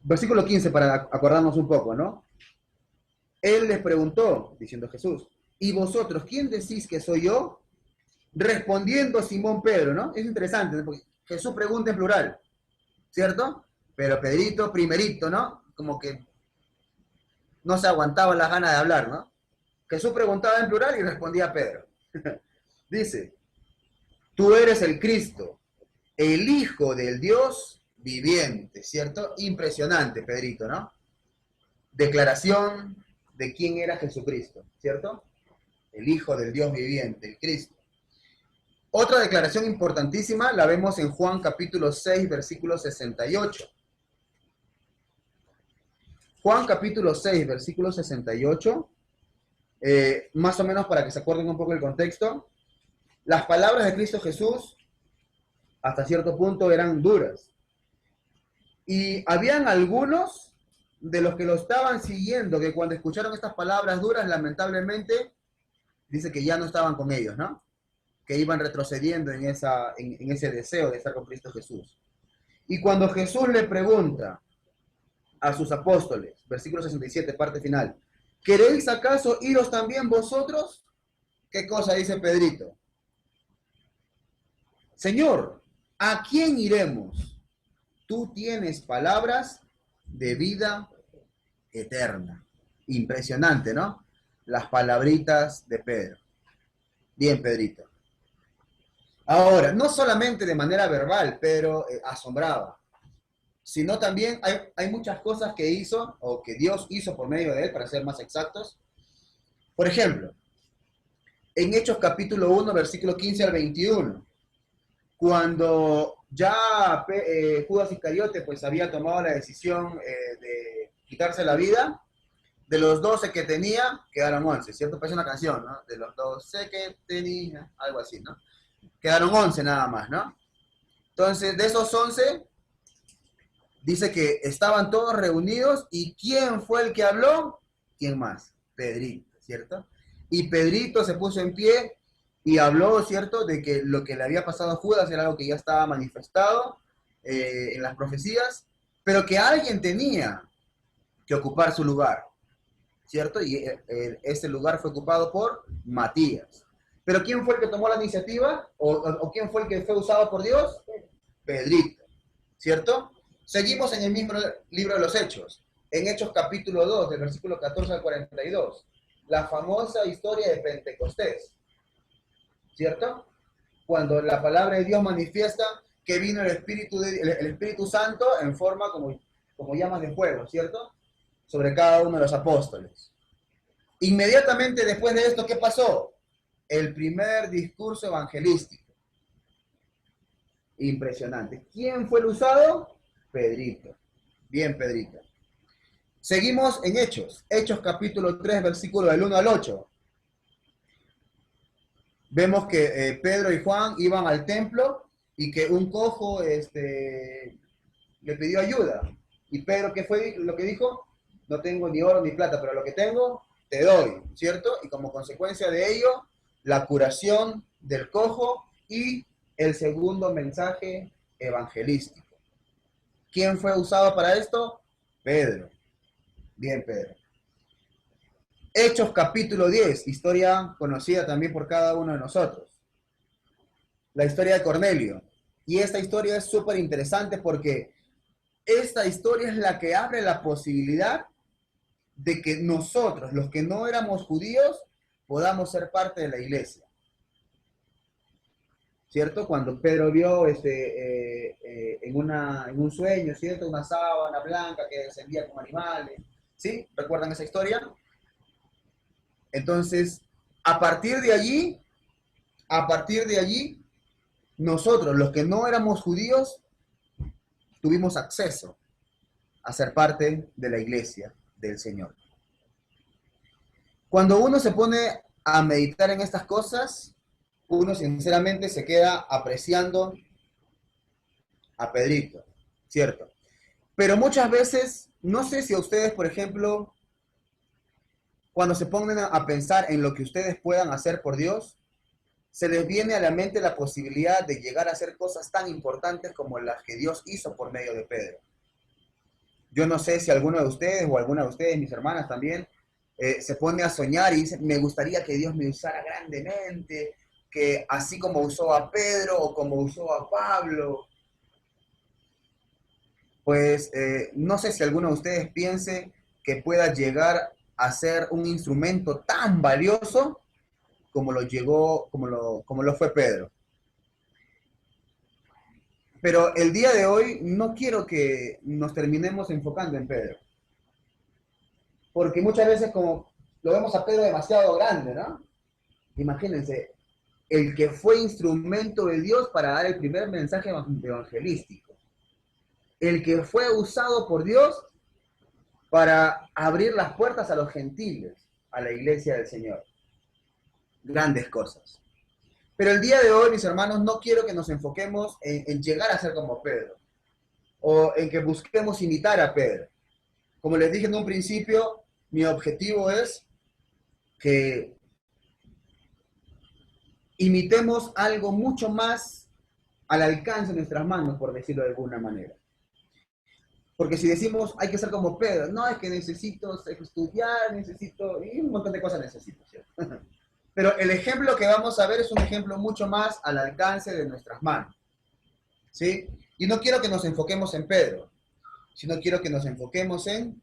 versículo 15, para acordarnos un poco, ¿no? Él les preguntó, diciendo Jesús, ¿y vosotros quién decís que soy yo? Respondiendo Simón Pedro, ¿no? Es interesante, ¿no? Porque Jesús pregunta en plural, ¿cierto? Pero Pedrito primerito, ¿no? Como que no se aguantaba las ganas de hablar, ¿no? Jesús preguntaba en plural y respondía Pedro. Dice: tú eres el Cristo, el Hijo del Dios viviente, ¿cierto? Impresionante, Pedrito, ¿no? Declaración de quién era Jesucristo, ¿cierto? El Hijo del Dios viviente, el Cristo. Otra declaración importantísima la vemos en Juan capítulo 6, versículo 68. Juan capítulo 6, versículo 68, más o menos para que se acuerden un poco el contexto. Las palabras de Cristo Jesús hasta cierto punto eran duras. Y habían algunos de los que lo estaban siguiendo que cuando escucharon estas palabras duras, lamentablemente, dice que ya no estaban con ellos, ¿no? Que iban retrocediendo en ese deseo de estar con Cristo Jesús. Y cuando Jesús le pregunta a sus apóstoles, versículo 67, parte final, ¿queréis acaso iros también vosotros? ¿Qué cosa dice Pedrito? Señor, ¿a quién iremos? Tú tienes palabras de vida eterna. Impresionante, ¿no? Las palabritas de Pedro. Bien, Pedrito. Ahora, no solamente de manera verbal, Pedro asombraba, sino también hay muchas cosas que hizo, o que Dios hizo por medio de él, para ser más exactos. Por ejemplo, en Hechos capítulo 1, versículo 15 al 21, cuando ya Judas Iscariote pues había tomado la decisión de quitarse la vida, de los 12 que tenía, quedaron 11, ¿cierto? Parece una canción, ¿no? De los 12 que tenía, algo así, ¿no? Quedaron 11 nada más, ¿no? Entonces, de esos 11, dice que estaban todos reunidos, y ¿quién fue el que habló? ¿Quién más? Pedrito, ¿cierto? Y Pedrito se puso en pie y habló, ¿cierto?, de que lo que le había pasado a Judas era algo que ya estaba manifestado en las profecías, pero que alguien tenía que ocupar su lugar, ¿cierto? Y ese lugar fue ocupado por Matías. ¿Pero quién fue el que tomó la iniciativa? ¿O quién fue el que fue usado por Dios? Pedrito, ¿cierto? Seguimos en el mismo libro de los Hechos, en Hechos capítulo 2, del versículo 14 al 42, la famosa historia de Pentecostés, ¿cierto? Cuando la palabra de Dios manifiesta que vino el Espíritu Santo en forma como llamas de fuego, ¿cierto? Sobre cada uno de los apóstoles. Inmediatamente después de esto, ¿qué pasó? El primer discurso evangelístico. Impresionante. ¿Quién fue el usado? Pedrito. Bien, Pedrito. Seguimos en Hechos. Hechos capítulo 3, versículo del 1 al 8. Vemos que Pedro y Juan iban al templo y que un cojo le pidió ayuda. Y Pedro, ¿qué fue lo que dijo? No tengo ni oro ni plata, pero lo que tengo te doy, ¿cierto? Y como consecuencia de ello, la curación del cojo y el segundo mensaje evangelístico. ¿Quién fue usado para esto? Pedro. Bien, Pedro. Hechos capítulo 10, historia conocida también por cada uno de nosotros. La historia de Cornelio. Y esta historia es súper interesante porque esta historia es la que abre la posibilidad de que nosotros, los que no éramos judíos, podamos ser parte de la iglesia. ¿Cierto? Cuando Pedro vio en un sueño, ¿cierto? Una sábana blanca que descendía como animales. ¿Sí? ¿Recuerdan esa historia? Entonces, a partir de allí, nosotros, los que no éramos judíos, tuvimos acceso a ser parte de la iglesia del Señor. Cuando uno se pone a meditar en estas cosas, uno sinceramente se queda apreciando a Pedrito, ¿cierto? Pero muchas veces, no sé si a ustedes, por ejemplo, cuando se ponen a pensar en lo que ustedes puedan hacer por Dios, se les viene a la mente la posibilidad de llegar a hacer cosas tan importantes como las que Dios hizo por medio de Pedro. Yo no sé si alguno de ustedes o alguna de ustedes, mis hermanas también, se pone a soñar y dice, me gustaría que Dios me usara grandemente, que así como usó a Pedro o como usó a Pablo. Pues no sé si alguno de ustedes piense que pueda llegar a ser un instrumento tan valioso como lo fue Pedro. Pero el día de hoy no quiero que nos terminemos enfocando en Pedro. Porque muchas veces como lo vemos a Pedro demasiado grande, ¿no? Imagínense, el que fue instrumento de Dios para dar el primer mensaje evangelístico. El que fue usado por Dios para abrir las puertas a los gentiles, a la iglesia del Señor. Grandes cosas. Pero el día de hoy, mis hermanos, no quiero que nos enfoquemos en llegar a ser como Pedro, o en que busquemos imitar a Pedro. Como les dije en un principio, mi objetivo es que imitemos algo mucho más al alcance de nuestras manos, por decirlo de alguna manera. Porque si decimos, hay que ser como Pedro, no, es que necesito estudiar, necesito, y un montón de cosas necesito, ¿cierto? Pero el ejemplo que vamos a ver es un ejemplo mucho más al alcance de nuestras manos, ¿sí? Y no quiero que nos enfoquemos en Pedro, sino quiero que nos enfoquemos en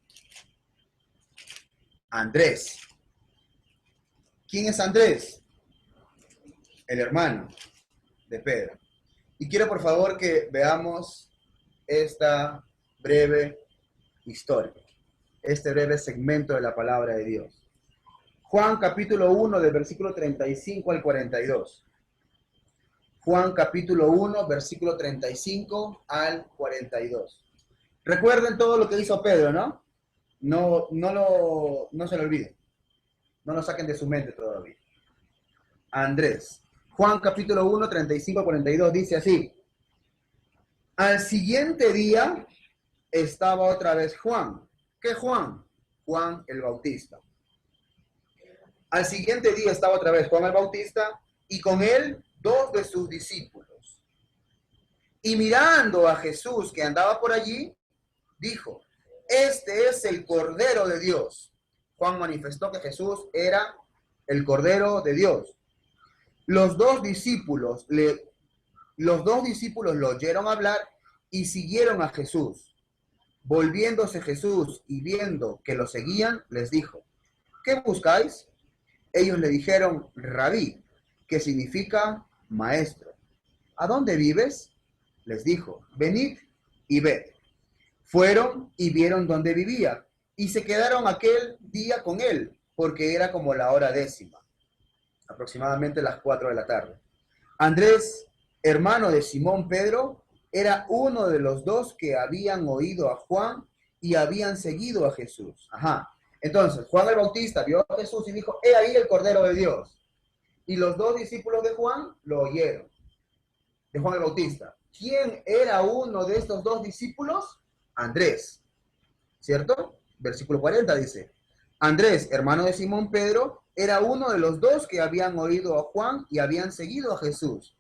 Andrés. ¿Quién es Andrés? El hermano de Pedro. Y quiero por favor que veamos esta breve historia, este breve segmento de la palabra de Dios. Juan capítulo 1 del versículo 35 al 42. Juan capítulo 1 versículo 35 al 42. Recuerden todo lo que hizo Pedro, ¿no? No se lo olviden. No lo saquen de su mente todavía. Andrés. Juan capítulo 1, 35 al 42 dice así. Al siguiente día estaba otra vez Juan. ¿Qué Juan? Juan el Bautista. Al siguiente día estaba otra vez Juan el Bautista y con él 2 de sus discípulos. Y mirando a Jesús que andaba por allí, dijo, este es el Cordero de Dios. Juan manifestó que Jesús era el Cordero de Dios. Los dos discípulos lo oyeron hablar y siguieron a Jesús. Volviéndose Jesús y viendo que lo seguían, les dijo, ¿qué buscáis? Ellos le dijeron, Rabí, que significa maestro. ¿A dónde vives? Les dijo, venid y ved. Fueron y vieron dónde vivía, y se quedaron aquel día con él, porque era como la hora 10, aproximadamente las 4 de la tarde. Andrés, hermano de Simón Pedro, era uno de los 2 que habían oído a Juan y habían seguido a Jesús. Entonces, Juan el Bautista vio a Jesús y dijo, he ahí el Cordero de Dios. Y los 2 discípulos de Juan lo oyeron, de Juan el Bautista. ¿Quién era uno de estos 2 discípulos? Andrés, ¿cierto? Versículo 40 dice, Andrés, hermano de Simón Pedro, era uno de los 2 que habían oído a Juan y habían seguido a Jesús.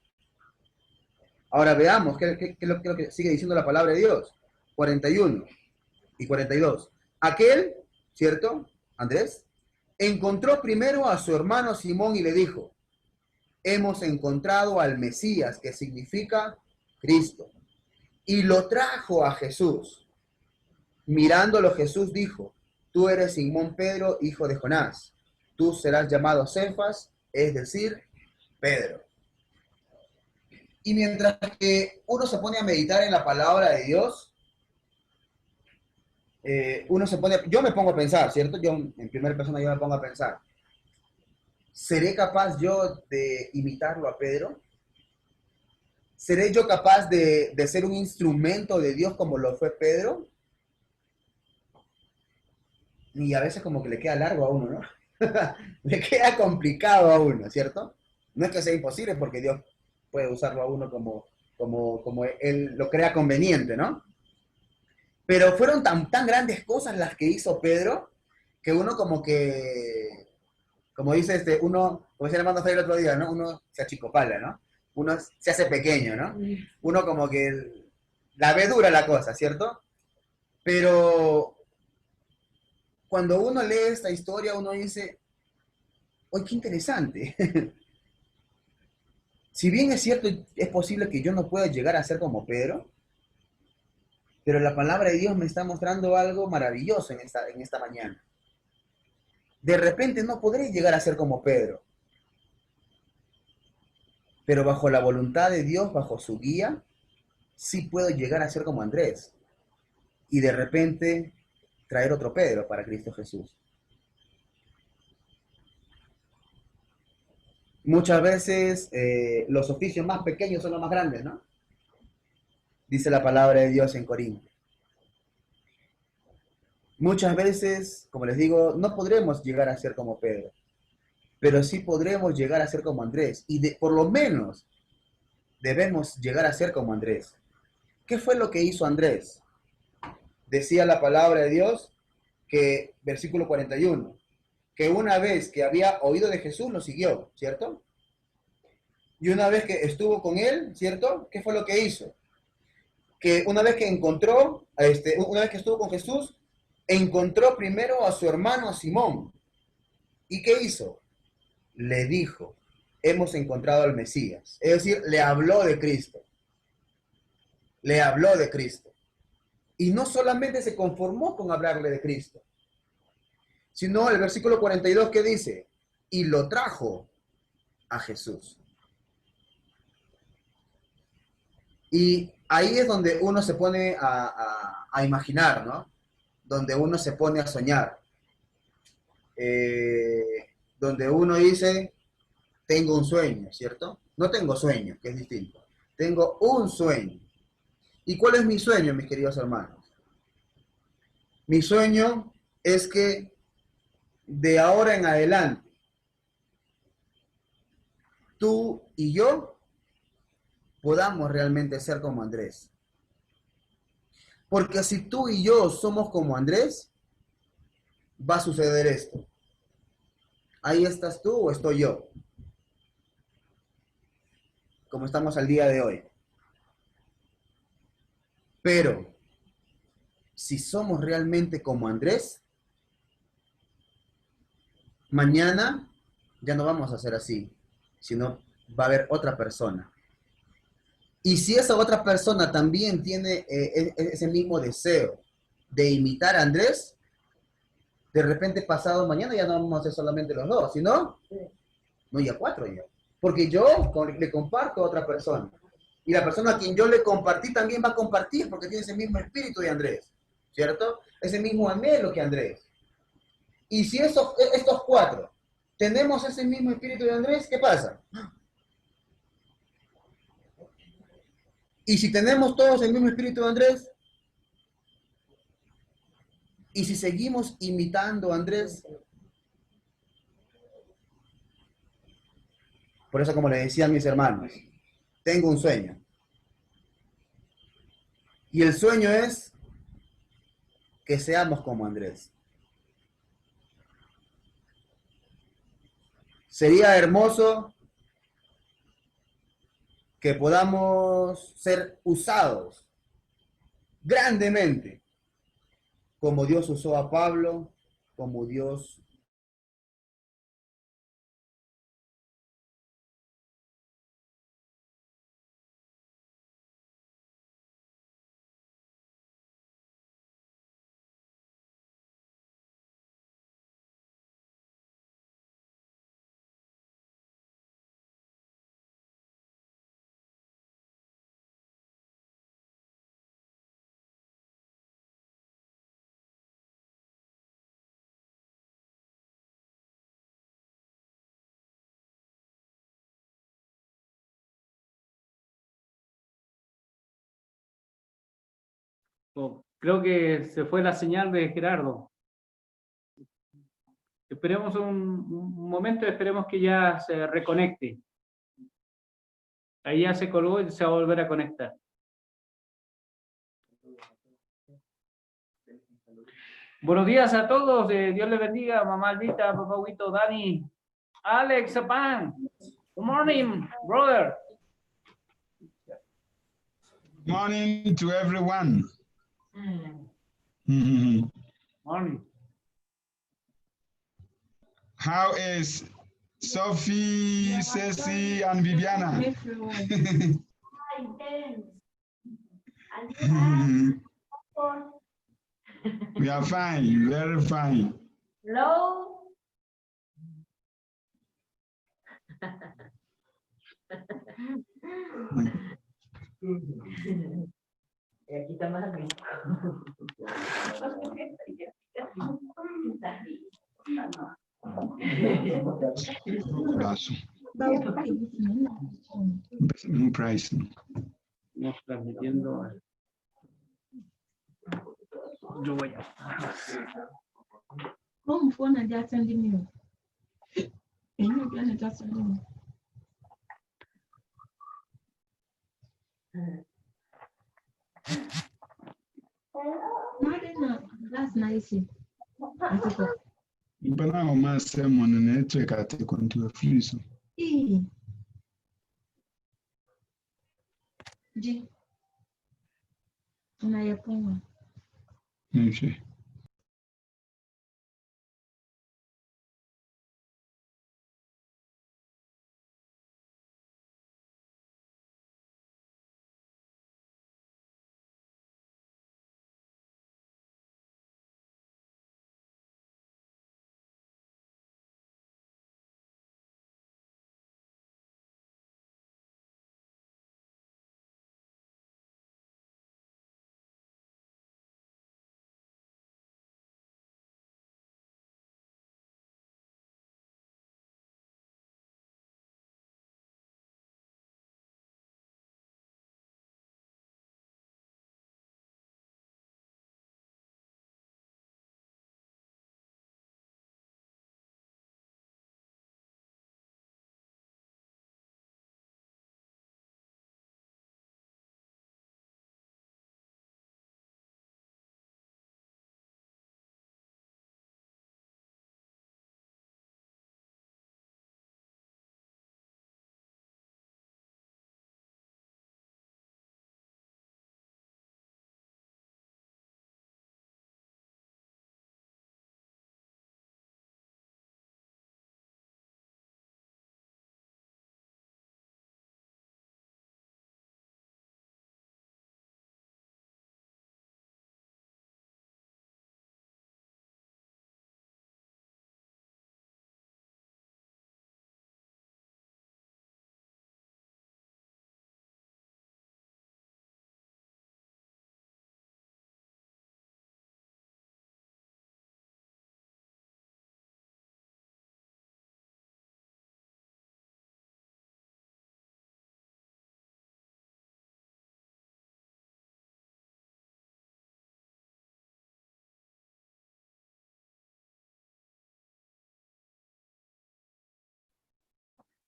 Ahora veamos qué es lo que sigue diciendo la palabra de Dios. 41 y 42. Aquel, ¿cierto? Andrés, encontró primero a su hermano Simón y le dijo, hemos encontrado al Mesías, que significa Cristo. Y lo trajo a Jesús. Mirándolo Jesús dijo, tú eres Simón Pedro, hijo de Jonás. Tú serás llamado Cefas, es decir, Pedro. Y mientras que uno se pone a meditar en la palabra de Dios, yo me pongo a pensar, ¿cierto? Yo en primera persona yo me pongo a pensar, ¿seré capaz yo de imitarlo a Pedro? ¿Seré yo capaz de ser un instrumento de Dios como lo fue Pedro? Y a veces como que le queda largo a uno, ¿no? Le queda complicado a uno, ¿cierto? No es que sea imposible porque Dios puede usarlo a uno como Él lo crea conveniente, ¿no? Pero fueron tan grandes cosas las que hizo Pedro, que uno como dice uno, como decía el hermano Fray el otro día, ¿no? Uno se achicopala, ¿no? Uno se hace pequeño, ¿no? Uno como que la ve dura la cosa, ¿cierto? Pero cuando uno lee esta historia, uno dice, ¡oye, qué interesante! Si bien es cierto, es posible que yo no pueda llegar a ser como Pedro, pero la palabra de Dios me está mostrando algo maravilloso en esta mañana. De repente no podré llegar a ser como Pedro, pero bajo la voluntad de Dios, bajo su guía, sí puedo llegar a ser como Andrés. Y de repente traer otro Pedro para Cristo Jesús. Muchas veces los oficios más pequeños son los más grandes, ¿no? Dice la palabra de Dios en Corintios. Muchas veces, como les digo, no podremos llegar a ser como Pedro, pero sí podremos llegar a ser como Andrés. Y por lo menos debemos llegar a ser como Andrés. ¿Qué fue lo que hizo Andrés? Decía la palabra de Dios que, versículo 41, que una vez que había oído de Jesús, lo siguió, ¿cierto? Y una vez que estuvo con él, ¿cierto? ¿Qué fue lo que hizo? Que una vez que una vez que estuvo con Jesús, encontró primero a su hermano Simón. ¿Y qué hizo? Le dijo, hemos encontrado al Mesías. Es decir, le habló de Cristo. Le habló de Cristo. Y no solamente se conformó con hablarle de Cristo, sino el versículo 42 que dice, y lo trajo a Jesús. Y ahí es donde uno se pone a imaginar, ¿no? Donde uno se pone a soñar. Donde uno dice, tengo un sueño, ¿cierto? No tengo sueño, que es distinto. Tengo un sueño. ¿Y cuál es mi sueño, mis queridos hermanos? Mi sueño es que de ahora en adelante, tú y yo podamos realmente ser como Andrés. Porque si tú y yo somos como Andrés, va a suceder esto. Ahí estás tú o estoy yo. Como estamos al día de hoy. Pero, si somos realmente como Andrés, mañana ya no vamos a ser así, sino va a haber otra persona. Y si esa otra persona también tiene ese mismo deseo de imitar a Andrés, de repente pasado mañana ya no vamos a ser solamente los dos, sino, no, ya cuatro ya. Porque yo le comparto a otra persona. Y la persona a quien yo le compartí también va a compartir porque tiene ese mismo espíritu de Andrés, ¿cierto? Ese mismo anhelo que Andrés. Y si estos cuatro tenemos ese mismo espíritu de Andrés, ¿qué pasa? Y si tenemos todos el mismo espíritu de Andrés, y si seguimos imitando a Andrés, por eso como le decía a mis hermanos, tengo un sueño. Y el sueño es que seamos como Andrés. Sería hermoso que podamos ser usados grandemente, como Dios usó a Pablo, como Dios Oh, creo que se fue la señal de Gerardo. Esperemos un momento, esperemos que ya se reconecte. Ahí ya se colgó y se va a volver a conectar. Buenos días a todos. Dios les bendiga. Mamá Albita, papá Huito, Dani, Alex, Zapan. Good morning, brother. Morning to everyone. Morning. How is Sophie, Ceci, and Viviana? We are fine, very fine. Hello. Aquí está más rico. Abraço. Un price. Estamos transmitiendo. Yo voy a. Home phone and just sending me. And you're gonna just send me. That's nice. Mpana oma sermon na check at kontu afliso. Ji. Unayapoma. Nje.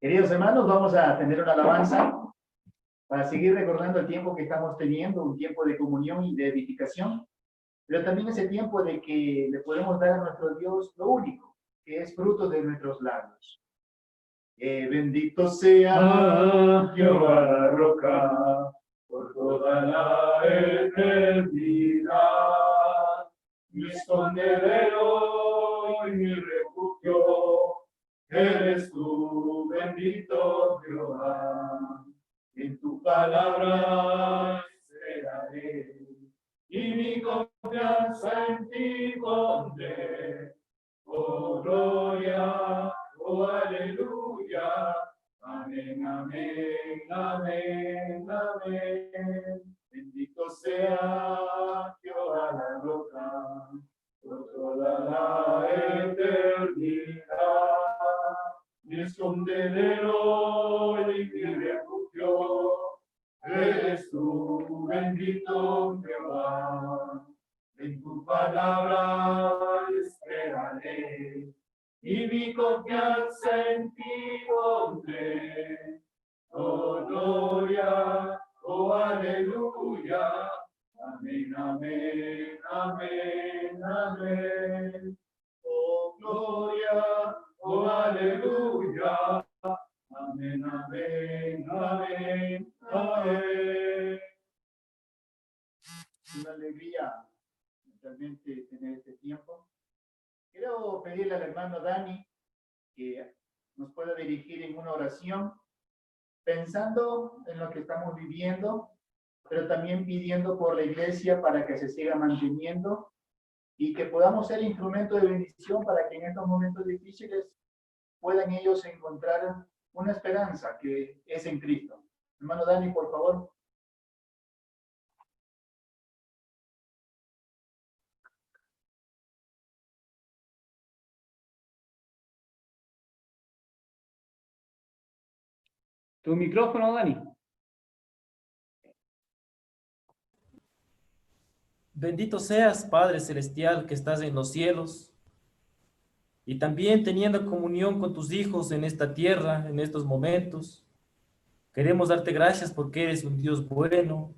Queridos hermanos, vamos a tener una alabanza para seguir recordando el tiempo que estamos teniendo, un tiempo de comunión y de edificación, pero también ese tiempo de que le podemos dar a nuestro Dios lo único, que es fruto de nuestros labios. Bendito sea Jehová la roca por toda la eternidad, mi escondedero y mi refugio. Eres tú, bendito Jehová, en tu palabra esperaré, y mi confianza en ti pondré. Oh gloria, oh aleluya, amén, amén, amén, amén. Bendito sea Jehová la roca, por toda la eternidad. Mi escondedero y mi refugio, eres tú, bendito Jehová. En tu palabra esperaré, y mi confianza en ti pondré. Oh gloria, oh aleluya, Amén, amén, amén, amén. Oh, gloria, oh, aleluya. Amén, amén, amén, amén. Es una alegría realmente tener este tiempo. Quiero pedirle al hermano Dani que nos pueda dirigir en una oración, pensando en lo que estamos viviendo, pero también pidiendo por la iglesia para que se siga manteniendo y que podamos ser instrumento de bendición para que en estos momentos difíciles puedan ellos encontrar una esperanza que es en Cristo. Hermano Dani, por favor. Tu micrófono, Dani. Bendito seas, Padre Celestial, que estás en los cielos, y también teniendo comunión con tus hijos en esta tierra, en estos momentos. Queremos darte gracias porque eres un Dios bueno,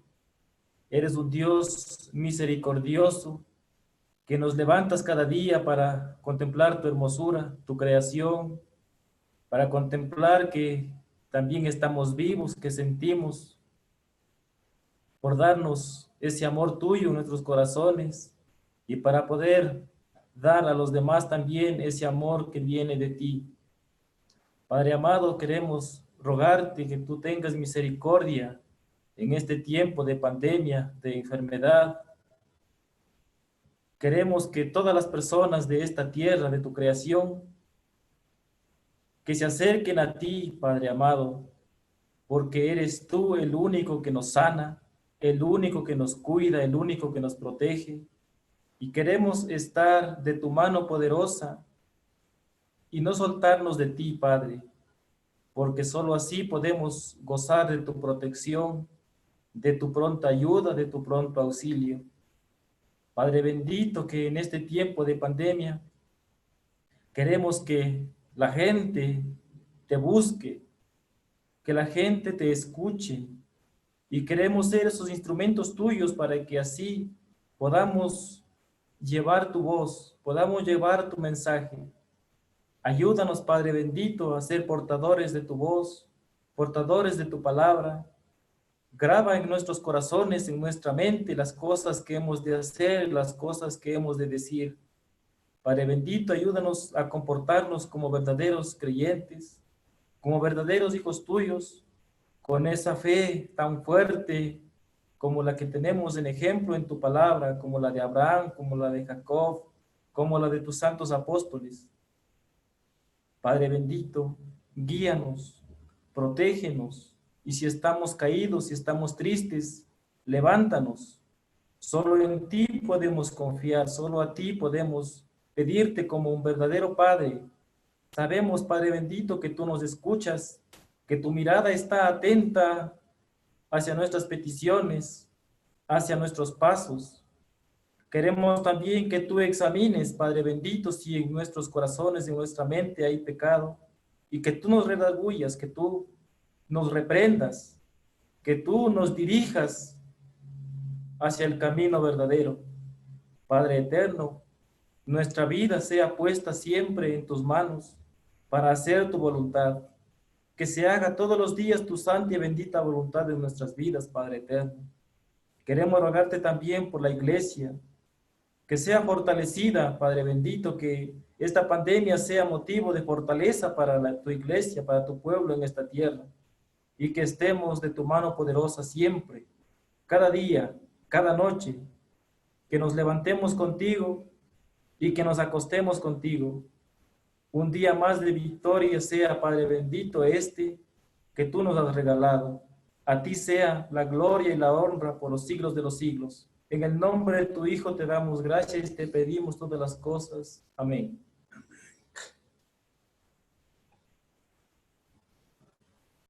eres un Dios misericordioso, que nos levantas cada día para contemplar tu hermosura, tu creación, para contemplar que también estamos vivos, que sentimos, por darnos ese amor tuyo en nuestros corazones y para poder dar a los demás también ese amor que viene de ti. Padre amado, queremos rogarte que tú tengas misericordia en este tiempo de pandemia, de enfermedad. Queremos que todas las personas de esta tierra, de tu creación, que se acerquen a ti, Padre amado, porque eres tú el único que nos sana, el único que nos cuida, el único que nos protege. Y queremos estar de tu mano poderosa y no soltarnos de ti, Padre, porque solo así podemos gozar de tu protección, de tu pronta ayuda, de tu pronto auxilio. Padre bendito, que en este tiempo de pandemia queremos que la gente te busque, que la gente te escuche, y queremos ser esos instrumentos tuyos para que así podamos llevar tu voz, podamos llevar tu mensaje. Ayúdanos, Padre bendito, a ser portadores de tu voz, portadores de tu palabra. Graba en nuestros corazones, en nuestra mente, las cosas que hemos de hacer, las cosas que hemos de decir. Padre bendito, ayúdanos a comportarnos como verdaderos creyentes, como verdaderos hijos tuyos, con esa fe tan fuerte como la que tenemos en ejemplo en tu palabra, como la de Abraham, como la de Jacob, como la de tus santos apóstoles. Padre bendito, guíanos, protégenos, y si estamos caídos, si estamos tristes, levántanos. Solo en ti podemos confiar, solo a ti podemos pedirte como un verdadero Padre. Sabemos, Padre bendito, que tú nos escuchas, que tu mirada está atenta hacia nuestras peticiones, hacia nuestros pasos. Queremos también que tú examines, Padre bendito, si en nuestros corazones, en nuestra mente hay pecado, y que tú nos redarguyas, que tú nos reprendas, que tú nos dirijas hacia el camino verdadero. Padre eterno, nuestra vida sea puesta siempre en tus manos para hacer tu voluntad. Que se haga todos los días tu santa y bendita voluntad en nuestras vidas, Padre eterno. Queremos rogarte también por la iglesia, que sea fortalecida, Padre bendito, que esta pandemia sea motivo de fortaleza para tu iglesia, para tu pueblo en esta tierra, y que estemos de tu mano poderosa siempre, cada día, cada noche, que nos levantemos contigo y que nos acostemos contigo. Un día más de victoria sea, Padre bendito, que tú nos has regalado. A ti sea la gloria y la honra por los siglos de los siglos. En el nombre de tu Hijo te damos gracias y te pedimos todas las cosas. Amén.